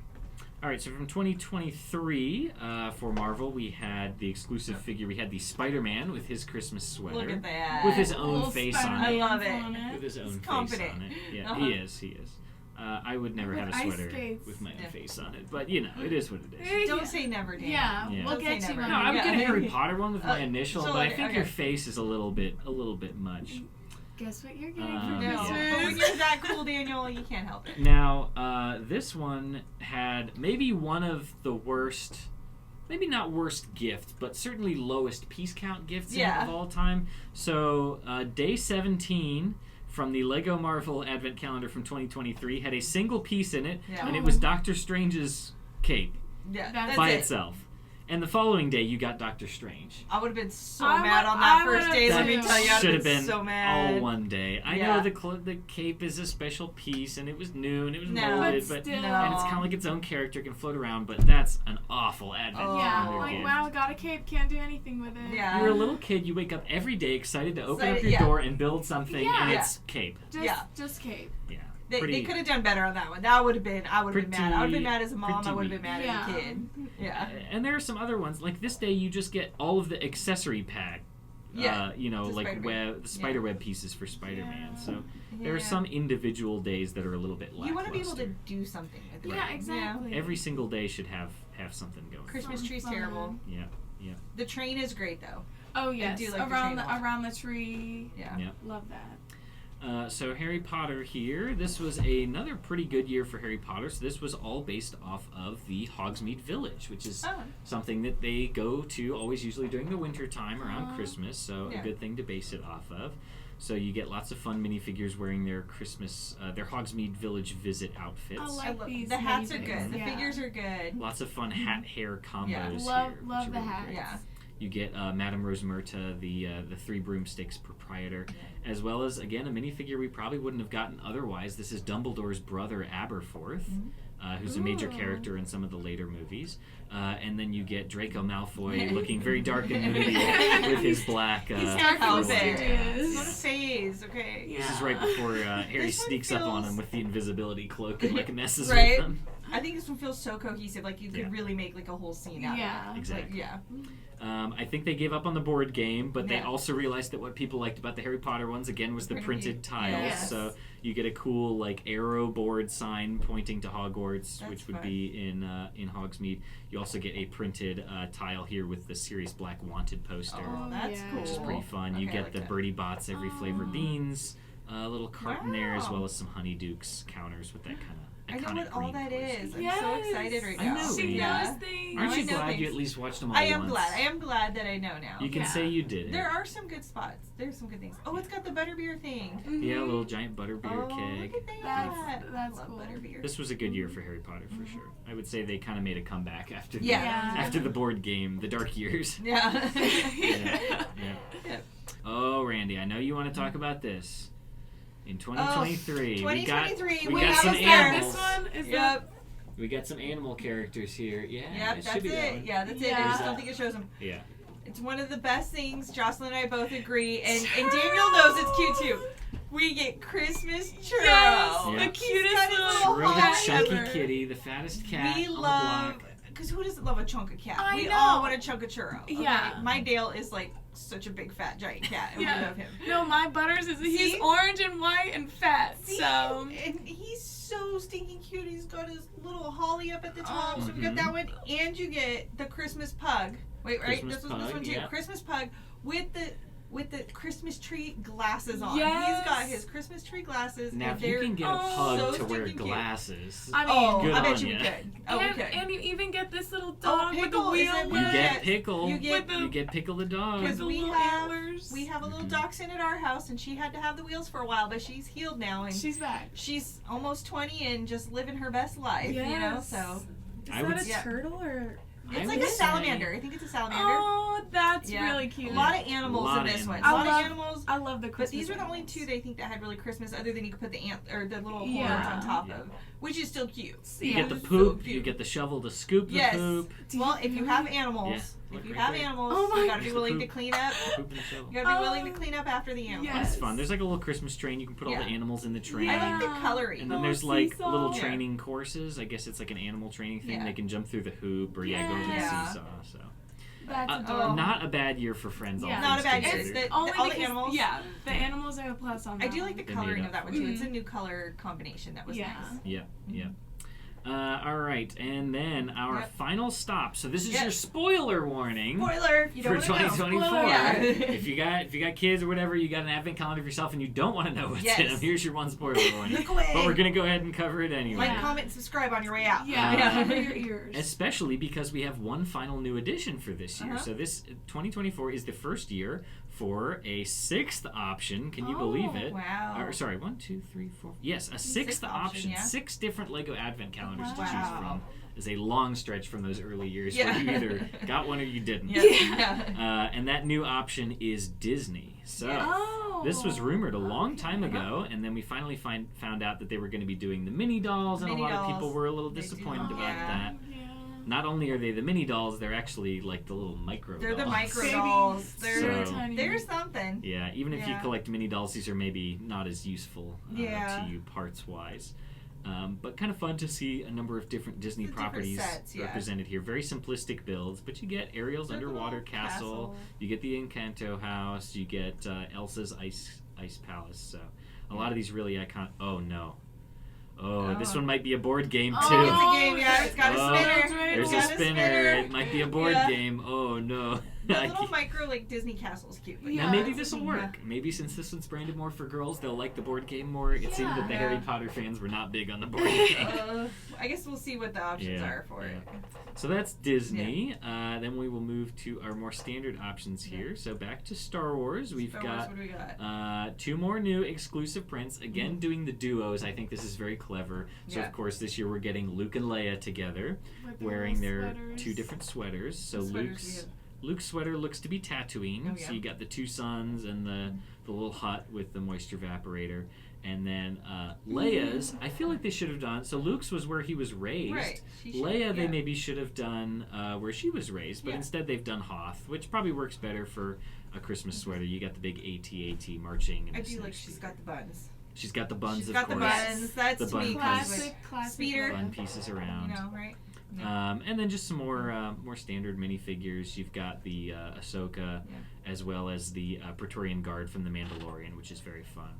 All right, so from 2023, for Marvel, we had the exclusive figure. We had the Spider-Man with his Christmas sweater. Look at that. With his own Little face on Spider-Man it. I love it. on With his own He's face confident. on it. Yeah, Uh-huh. he is. I would never With have a ice sweater skates. with my own Yeah. face on it, but you know, it is what it is. Yeah. Don't say never, Dan. Yeah, Yeah. we'll Don't get say you never. one. No, I would Yeah. get a Harry Potter one with my initial, so but I like- think okay. your face is a little bit much. Guess what you're getting for Um, No, Yeah. but when Christmas? you're that cool, Daniel, you can't help it. Now, this one had maybe one of the worst, maybe not worst gift, but certainly lowest piece count gifts Yeah. of all time. So, day 17 from the Lego Marvel Advent Calendar from 2023 had a single piece in it, Yeah. and it was Doctor Strange's cape Yeah, That's that's by it. itself. And the following day, you got Doctor Strange. I would have been so I mad would- on that I first would've day. Let me too. tell you, I'd Should have have been so mad. all one day. I Yeah. know the cape is a special piece, and it was new, and it was No. molded, But but still. and it's kind of like its own character, it can float around, but that's an awful Advent Oh. Yeah, calendar like gift. wow, got a cape, can't do anything with it. Yeah. You're a little kid, you wake up every day excited to open up Excited, your yeah. door and build something, Yeah. and Yeah. it's cape. Just cape. Yeah. They Pretty- could have done better on that one. I would have been mad. I would have been mad as a mom. pretty I would have been weak. mad as a Yeah. kid. Yeah. And there are some other ones, like this day you just get all of the accessory pack Yeah. the spider web, the spider web pieces for Spider-Man. Yeah. So there are some individual days that are a little bit lackluster. You want to be able to do something with it. Yeah, exactly. Every single day should have something going. Christmas tree's terrible. Yeah. The train is great though. Oh yes, do like the around train a lot. around the tree. Yeah. Love that. So Harry Potter here. This was another pretty good year for Harry Potter. So this was all based off of the Hogsmeade Village, which is something that they go to always usually during the winter time around Christmas. So a good thing to base it off of. So you get lots of fun minifigures wearing their Christmas, their Hogsmeade Village visit outfits. I like these. The hats are minifigures. good. The figures are good. Lots of fun hat hair combos here. Love which are the really hats. great. Yeah. You get Madame Rosmerta, the Three Broomsticks proprietor, as well as, again, a minifigure we probably wouldn't have gotten otherwise. This is Dumbledore's brother, Aberforth, who's a major character in some of the later movies. And then you get Draco Malfoy looking very dark and moody with his black Help It it. is. It's not a phase, okay? Yeah. This is right before Harry This one sneaks up on feels- him with the invisibility cloak and messes Right? with him. I think this one feels so cohesive. Like you could really make like a whole scene out Yeah. of it. Exactly. Like, I think they gave up on the board game, but they Yeah. also realized that what people liked about the Harry Potter ones, again, was the printed tiles. Yes. So you get a cool, arrow board sign pointing to Hogwarts, That's which would fun. be in Hogsmeade. You also get a printed tile here with the Sirius Black Wanted poster, Oh, that's yeah. cool. which is pretty fun. You Okay, I get like the that. Birdie Bots every flavored beans, a little carton there, as Wow. well as some Honeydukes counters with that kind of I iconic know what all green that colors. is. I'm Yes. so excited right I now. know, She Randi. knows things. Aren't I you know glad you things. at least watched them all I am once? glad. I am glad that I know now. You can Yeah. say you did it. There are some good spots. There's some good things. Oh, it's got the butterbeer thing. Yeah, a little giant butterbeer Oh, keg. look at that. That's I love cool. butterbeer. This was a good year for Harry Potter for sure. I would say they kind of made a comeback after the, Yeah. after the board game, the dark years. Yeah. Yeah. Yeah. Oh, Randy, I know you want to talk about this. In 2023, 2023, we we got have some a animals. This one is Yep. We got some animal characters here. Yeah, Yep, it that's should be that it. one. Yeah, that's it. I Yeah. just don't think it shows them. Yeah. It's one of the best things. Jocelyn and I both agree, and Daniel knows it's cute too. We get Christmas churro. Yes, Yeah. the He's cutest got his little Churro the hat chunky ever. kitty, the fattest cat We on love, the block. because who doesn't love a chunk of cat? I We know. all want a chunk of churro. Okay? Yeah. My Dale is like such a big fat giant cat, and Yeah. we love him. No, my Butters is See? he's orange and white and fat. See? So And he's so stinking cute. He's got his little holly up at the top. So we got Mhm. that one, and you get the Christmas pug. Wait, right? Christmas This was this pug, one too. yeah. Christmas pug with the Christmas tree glasses on. Yes. He's got his Christmas tree glasses. Now, and if you they're can get a Oh, pug so to wear stinking cute. glasses, I mean, Oh, Good I on bet you ya. we could. Oh, we and, could. and you even get this little Oh, dog with the Pickle, wheel isn't you that- get Yes. Pickle. You get the- You get Pickle the dog. with Because the we little have antlers. a little Mhm. dachshund at our house, and she had to have the wheels for a while, but she's healed now, and She's back. she's almost 20 and just living her best life. You know, so Is I that would a s- turtle or? it's I like would a say- salamander. I think it's a salamander. Oh, that's Yeah. really cute. A lot of animals Lot in of this one. animals. A lot I of animals. I love the Christmas. But these were the only animals. two they think that had really Christmas, other than you could put the ant or the little horns Yeah. on top Yeah. of, which is still cute. You Yeah. get the It's so poop. cute. You get the shovel to scoop the Yes. poop. Well, if you have animals, Yeah, look if you right have there. animals, Oh my you gotta be There's the willing to poop. clean up. Poop and the shovel. You gotta be willing to Oh. clean up after the animals. Yes. It's fun. There's like a little Christmas train. You can put all the Yeah. animals in the train. I like the Yeah. coloring. And then Oh, there's like seesaw. little Yeah. training courses. I guess it's like an animal training thing. Yeah. They can jump through the hoop or go over the Yeah. seesaw. So That's Oh. adorable. not a bad year for Friends. Yeah. All Not a things bad year. considered. It's Only all the because- animals. Yeah, the animals are a plus on that. I do like the They made coloring up of that for one it. too. It's a Mhm. new color combination that was Yeah. nice. Yeah, yeah. All right, and then our Yep. final stop. So this is Yes. your spoiler warning Spoiler! If you don't for wanna know. 2024. Spoiler. Yeah. if you got kids or whatever, you got an advent calendar for yourself, and you don't want to know what's Yes. in them. Here's your one spoiler warning. Look away. But we're gonna go ahead and cover it anyway. Like, Yeah. comment, subscribe on your way out. Yeah, cover your ears. Especially because we have one final new addition for this year. Uh-huh. So this 2024 is the first year for a sixth option. Can you Oh, believe it? Wow. Or, sorry, 1, 2, 3, 4. Yes, a sixth option. yeah. 6 different Lego Advent calendars to choose Wow. from. Is a long stretch from those early years Yeah. where you either got one or you didn't. Yeah. And that new option is Disney. So Yes. Oh. this was rumored a long okay. time ago, and then we finally found out that they were going to be doing the mini dolls, and Mini a lot of dolls. people were a little They do. disappointed about Yeah. that. Yeah. Not only are they the mini dolls, they're actually like the little micro They're the dolls. micro Baby. dolls. They're, So- tiny. they're something. Yeah, even if you Yeah. collect mini dolls, these are maybe not as useful Yeah. to you parts-wise. But kind of fun to see a number of different Disney The different properties sets, yeah. represented here. Very simplistic builds, but you get Ariel's The underwater little castle, you get the Encanto house, you get Elsa's ice palace. So a lot of these really iconic. Oh no. Oh, this one might be a board game too. Oh, it's a game, yeah. It's got a spinner. There's It's a got spinner. It might be a board game. Oh no. The little micro Disney castle's cute. But Now maybe this will work. Maybe since this one's branded more for girls, they'll like the board game more. It seemed that the Harry Potter fans were not big on the board game. I guess we'll see what the options are for it. So that's Disney. Then we will move to our more standard options here. So back to Star Wars. We've got, what do we got? 2 more new exclusive prints. Again, doing the duos. I think this is very clever. So of course this year we're getting Luke and Leia together, wearing their 2 different sweaters. So Luke's sweater looks to be Tatooine. So you got the 2 suns and the little hut with the moisture evaporator. And then Leia's, I feel like they should have done, so Luke's was where he was raised. Right. Leia, they maybe should have done where she was raised, but instead they've done Hoth, which probably works better for a Christmas sweater. You got the big AT-AT marching. I do like she's got the buns. She's got the buns, of course. She's got the buns. That's the me. Classic speeder. Bun pieces around. You know, right? And then just some more standard minifigures. You've got the Ahsoka, as well as the Praetorian Guard from The Mandalorian, which is very fun.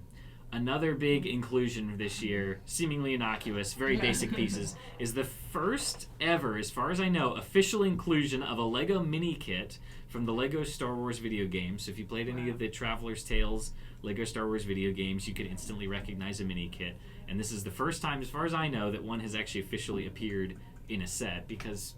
Another big inclusion this year, seemingly innocuous, very basic pieces, is the first ever, as far as I know, official inclusion of a Lego mini kit from the Lego Star Wars video games. So if you played any of the Traveler's Tales Lego Star Wars video games, you could instantly recognize a mini kit. And this is the first time, as far as I know, that one has actually officially appeared in a set, because,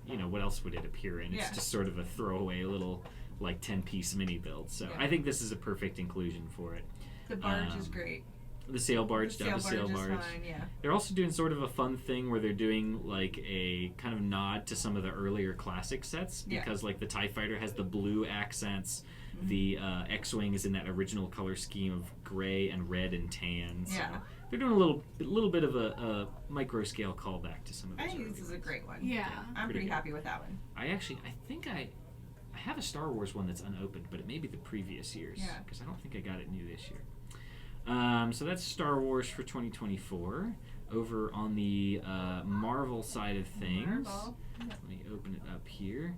what else would it appear in? It's just sort of a throwaway little, 10-piece mini build. So I think this is a perfect inclusion for it. The barge is great. The sail barge, Jabba's sail barge. Fine, They're also doing sort of a fun thing where they're doing a kind of nod to some of the earlier classic sets, because the TIE Fighter has the blue accents. The X-Wing is in that original color scheme of gray and red and tan. So they're doing a little bit of a micro scale callback to some of those. I think this is a great one. Yeah. I'm pretty happy with that one. I think I have a Star Wars one that's unopened, but it may be the previous year's, because I don't think I got it new this year. So that's Star Wars for 2024. Over on the Marvel side of things, let me open it up here.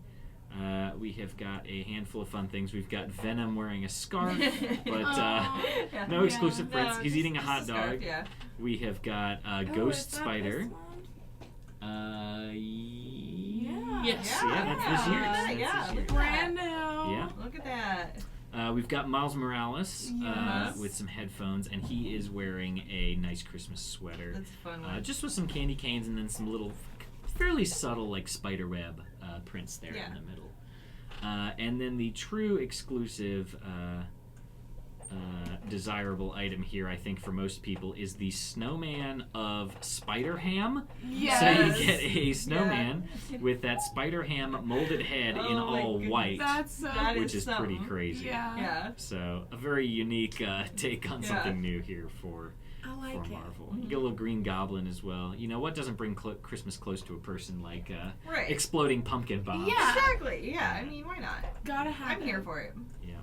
We have got a handful of fun things. We've got Venom wearing a scarf, but no exclusive prints. He's eating a hot dog. We have got Ghost Spider. Yes, that's this year's. Brand new. Yeah. Look at that. We've got Miles Morales with some headphones, and he is wearing a nice Christmas sweater. That's a fun one. Just with some candy canes and then some little, fairly subtle, spider web prints there in the middle. And then the true exclusive desirable item here, I think, for most people is the snowman of Spider Ham. Yes. So you get a snowman with that Spider Ham molded head in all white, which is pretty crazy. Yeah. So a very unique take on something new here for Marvel. You get a little Green Goblin as well. You know what doesn't bring Christmas close to a person like exploding pumpkin bombs? Yeah. Exactly. Yeah. I mean, why not? Gotta have I'm here for it. Yeah.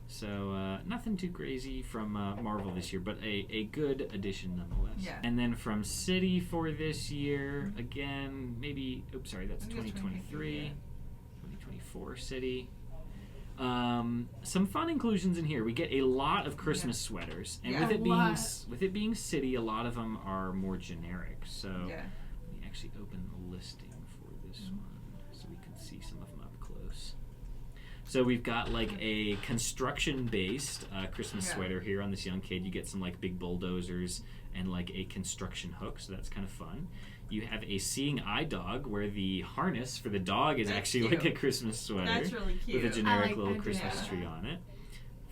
So nothing too crazy from Marvel this year, but a good addition nonetheless. Yeah. And then from City for this year, again, maybe, that's 2023, 2024 City. Some fun inclusions in here. We get a lot of Christmas sweaters, and with it being City, a lot of them are more generic. So let me actually open the listing for this one so we can see some of them up close. So we've got a construction-based Christmas sweater here on this young kid. You get some big bulldozers and a construction hook, so that's kind of fun. You have a seeing eye dog where the harness for the dog is actually a Christmas sweater. That's really cute. With a generic little Christmas tree on it.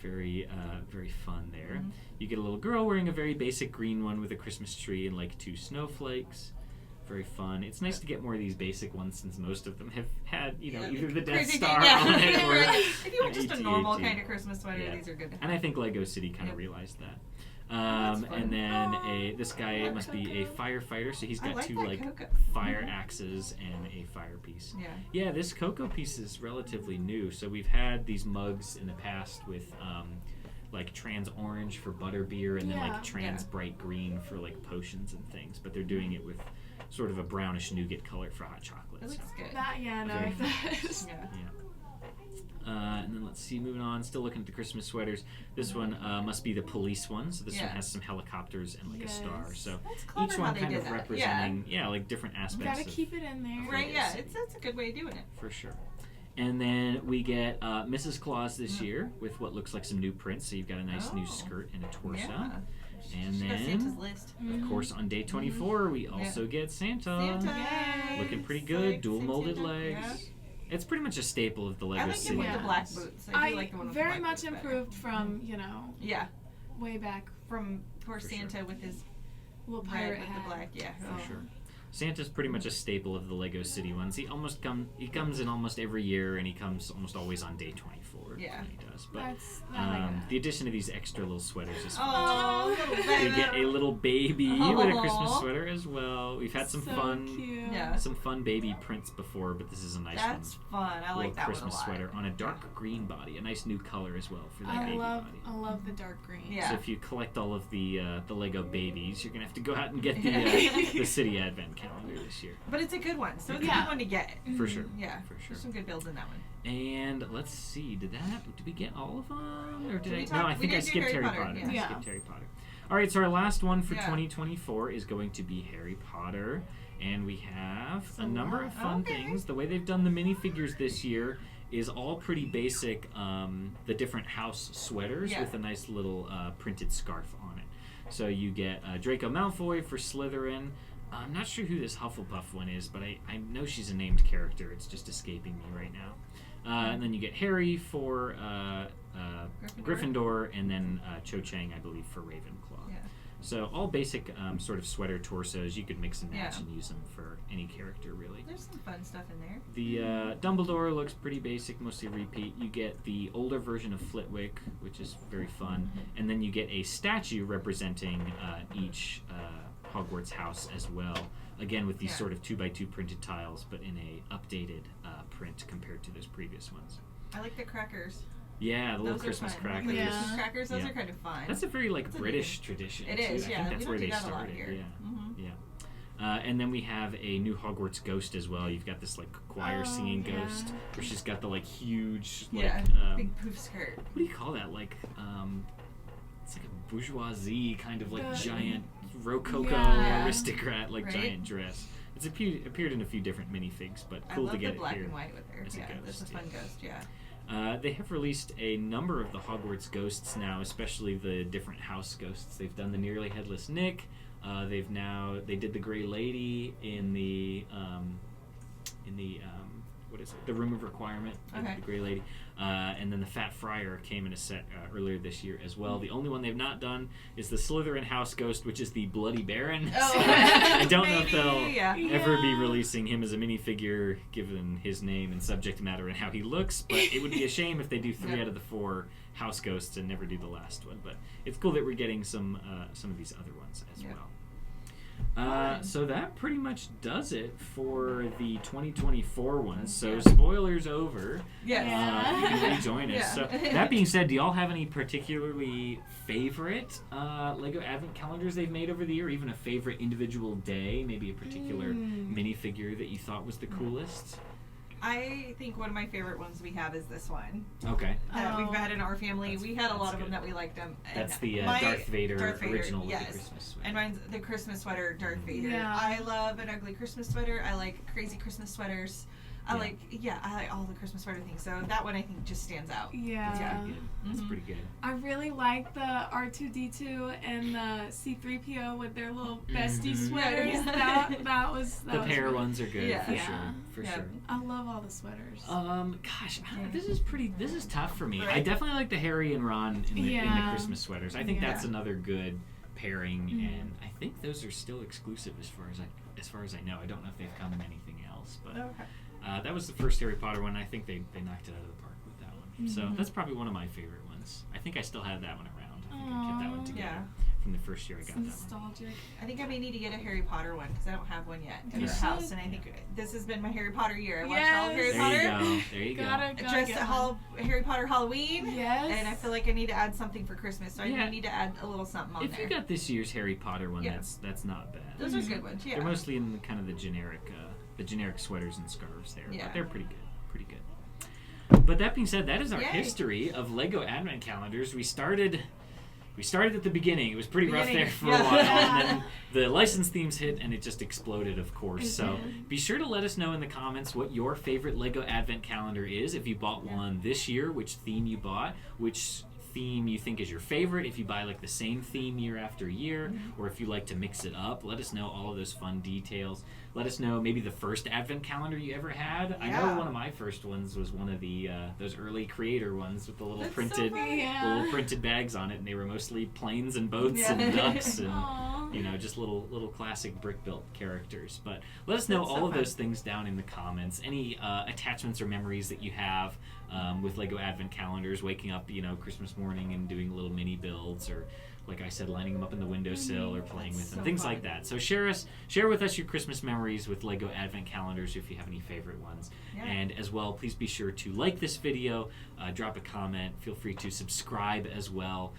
Very, very fun there. You get a little girl wearing a very basic green one with a Christmas tree and 2 snowflakes. Very fun. It's nice to get more of these basic ones since most of them have had, either the Death Star on it or if you want just a normal kind of Christmas sweater, these are good. And I think Lego City kind of realized that. And then this guy must be a firefighter, so he's got 2 fire axes and a fire piece. Yeah, this Coco piece is relatively new. So we've had these mugs in the past with like trans orange for butterbeer, and then Yeah. like trans bright green for like potions and things. But they're doing it with sort of a brownish nougat color for hot chocolate. It looks so. good. No, Very it does. Yeah. Yeah. And then let's see, moving on, still looking at the Christmas sweaters. This one must be the police one, so this one has some helicopters and like a star. So That's clever each how one they kind did of that. representing, like different aspects. Gotta keep it in there. Right, yeah, City. that's a good way of doing it. For sure. And then we get Mrs. Claus this year with what looks like some new prints. So you've got a nice new skirt and a torso. Yeah. And She got then, Santa's list. of course, on day 24, we also get Santa. Santa. Yay. Looking pretty So good. Dual excited, molded Santa. legs. Yeah. It's pretty much a staple of the Lego I like City. the one with the black ones. boots. I do like the one with the very black much boots better. improved from, Yeah, way back. from poor For Santa sure. with his Little red pirate with hat. the black. Yeah, For sure. Santa's pretty much a staple of the Lego City ones. He comes in almost every year, and he comes almost always on day 24. Yeah. When he does. But I like that. the addition of these extra little sweaters is fun. Oh, little We baby. get a little baby with a Aw. Christmas sweater as well. We've had some So fun, cute. Yeah. some fun baby prints before, but this is a nice That's one. fun. I Little like that Christmas one a lot. sweater on a dark green body, a nice new color as well for that I baby love body. the dark green. Yeah. So if you collect all of the Lego babies, you're gonna have to go out and get the City Advent calendar this year. But it's a good one, so it's a Yeah. good one to get. For sure. Yeah, For sure. There's some good builds in that one. And let's see, did we get all of them? Or did we I? talk- No, I we think I did do skipped Harry Harry Potter, Potter. yeah. I Yeah. skipped Harry Potter. All right, so our last one for Yeah. 2024 is going to be Harry Potter. And we have a number of fun Okay. things. The way they've done the minifigures this year is all pretty basic. The different house sweaters with a nice little printed scarf on it. So you get Draco Malfoy for Slytherin. I'm not sure who this Hufflepuff one is, but I know she's a named character. It's just escaping me right now. And then you get Harry for Gryffindor, and then Cho Chang, I believe, for Ravenclaw. Yeah. So all basic sort of sweater torsos. You could mix and match Yeah. and use them for any character, really. There's some fun stuff in there. The Dumbledore looks pretty basic, mostly repeat. You get the older version of Flitwick, which is very fun. And then you get a statue representing each Hogwarts house as well. Again, with these sort of 2x2 printed tiles, but in a updated print compared to those previous ones. I like the crackers. Yeah, the little Those are Christmas fun. crackers. The Yeah. Christmas crackers, those Yeah. are kind of fun. That's a very like It's a British tradition. It too. is, I yeah. think that's We where don't they do that a lot started. here. Yeah. Mhm. Yeah. And then we have a new Hogwarts ghost as well. You've got this like choir singing ghost, where she's got the like huge like big poof skirt. what do you call that? Like it's like a bourgeoisie kind of like giant rococo aristocrat like Right? giant dress. It's appeared in a few different minifigs, but I cool love to get the black it here. and white with her. as a Yeah, that's a ghost, fun ghost. Yeah. They have released a number of the Hogwarts ghosts now, especially the different house ghosts. They've done the Nearly Headless Nick. They did the Grey Lady in the what is it? The Room of Requirement. Okay. The Grey Lady, and then the Fat Friar came in a set earlier this year as well. The only one they've not done is the Slytherin house ghost, which is the Bloody Baron. Oh, So I don't know if maybe, they'll ever be releasing him as a minifigure, given his name and subject matter and how he looks. But it would be a shame if they do 3 out of the 4 house ghosts and never do the last one. But it's cool that we're getting some of these other ones as well. So that pretty much does it for the 2024 ones. So spoilers over. Yes. You can rejoin us. Yeah. So that being said, do y'all have any particularly favorite Lego Advent calendars they've made over the year? Even a favorite individual day? Maybe a particular minifigure that you thought was the coolest? I think one of my favorite ones we have is this one. Okay. That we've had in our family. We had a lot of good. them that we liked them. That's the My- Darth Vader original with yes. the Christmas sweater. And mine's the Christmas sweater, Darth Vader. Yeah. I love an ugly Christmas sweater. I like crazy Christmas sweaters. I like all the Christmas sweater things. So that one I think just stands out. Yeah. That's pretty good. That's pretty good. I really like the R2D2 and the C3PO with their little bestie sweaters. Yeah. That was The pair really, ones are good Yeah. for Yeah. sure. For sure. I love all the sweaters. Gosh, this is tough for me. I Right. definitely like the Harry and Ron in the Yeah. Christmas sweaters. I think Yeah. that's another good pairing, and I think those are still exclusive as far as I know. I don't know if they've come in anything else, but Okay. that was the first Harry Potter one. I think they knocked it out of the park with that one. So that's probably one of my favorite ones. I think I still have that one around. I think I kept that one together. Yeah. from the first year I got that one. Nostalgic. I think I may need to get a Harry Potter one because I don't have one yet in You our should. house, and I think this has been my Harry Potter year. I watched all of Harry Yes. There Potter. you go. There you go. Gotta Dressed get at one. Harry Potter Halloween. Yes. And I feel like I need to add something for Christmas, so I Yeah. may need to add a little something on If there. you got this year's Harry Potter one, Yeah. that's not bad. Those are good ones, yeah. They're mostly in the kind of the generic sweaters and scarves there, Yeah. but they're pretty good. But that being said, that is our Yay. history of Lego Advent calendars. We started at the beginning. It was pretty rough there for Yeah. a while, and then the license themes hit, and it just exploded, of course. So Mhm. be sure to let us know in the comments what your favorite Lego Advent calendar is. If you bought one this year, which theme you bought, which theme you think is your favorite, if you buy like the same theme year after year, or if you like to mix it up. Let us know all of those fun details. Let us know maybe the first Advent calendar you ever had. I know Yeah. one of my first ones was one of the those early creator ones with the little That's so printed funny. Yeah. little printed bags on it, and they were mostly planes and boats Yeah. and ducks and Aw. just little classic brick built characters. But let us know That's so all of fun. those things down in the comments. Any attachments or memories that you have with Lego Advent calendars, waking up Christmas morning and doing little mini builds, or like I said, lining them up in the windowsill or playing with them, so things fun. like that. So share with us your Christmas memories with Lego Advent calendars if you have any favorite ones. Yeah. And as well, please be sure to like this video, drop a comment, feel free to subscribe as well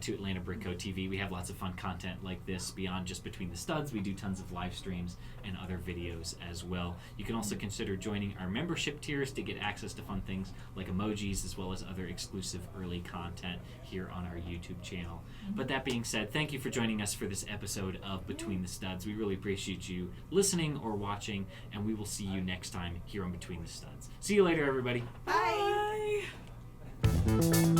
to Atlanta Brickco TV. We have lots of fun content like this beyond just Between the Studs. We do tons of live streams and other videos as well. You can also consider joining our membership tiers to get access to fun things like emojis as well as other exclusive early content here on our YouTube channel. But that being said, thank you for joining us for this episode of Between the Studs. We really appreciate you listening or watching, and we will see you next time here on Between the Studs. See you later, everybody. Bye. Bye.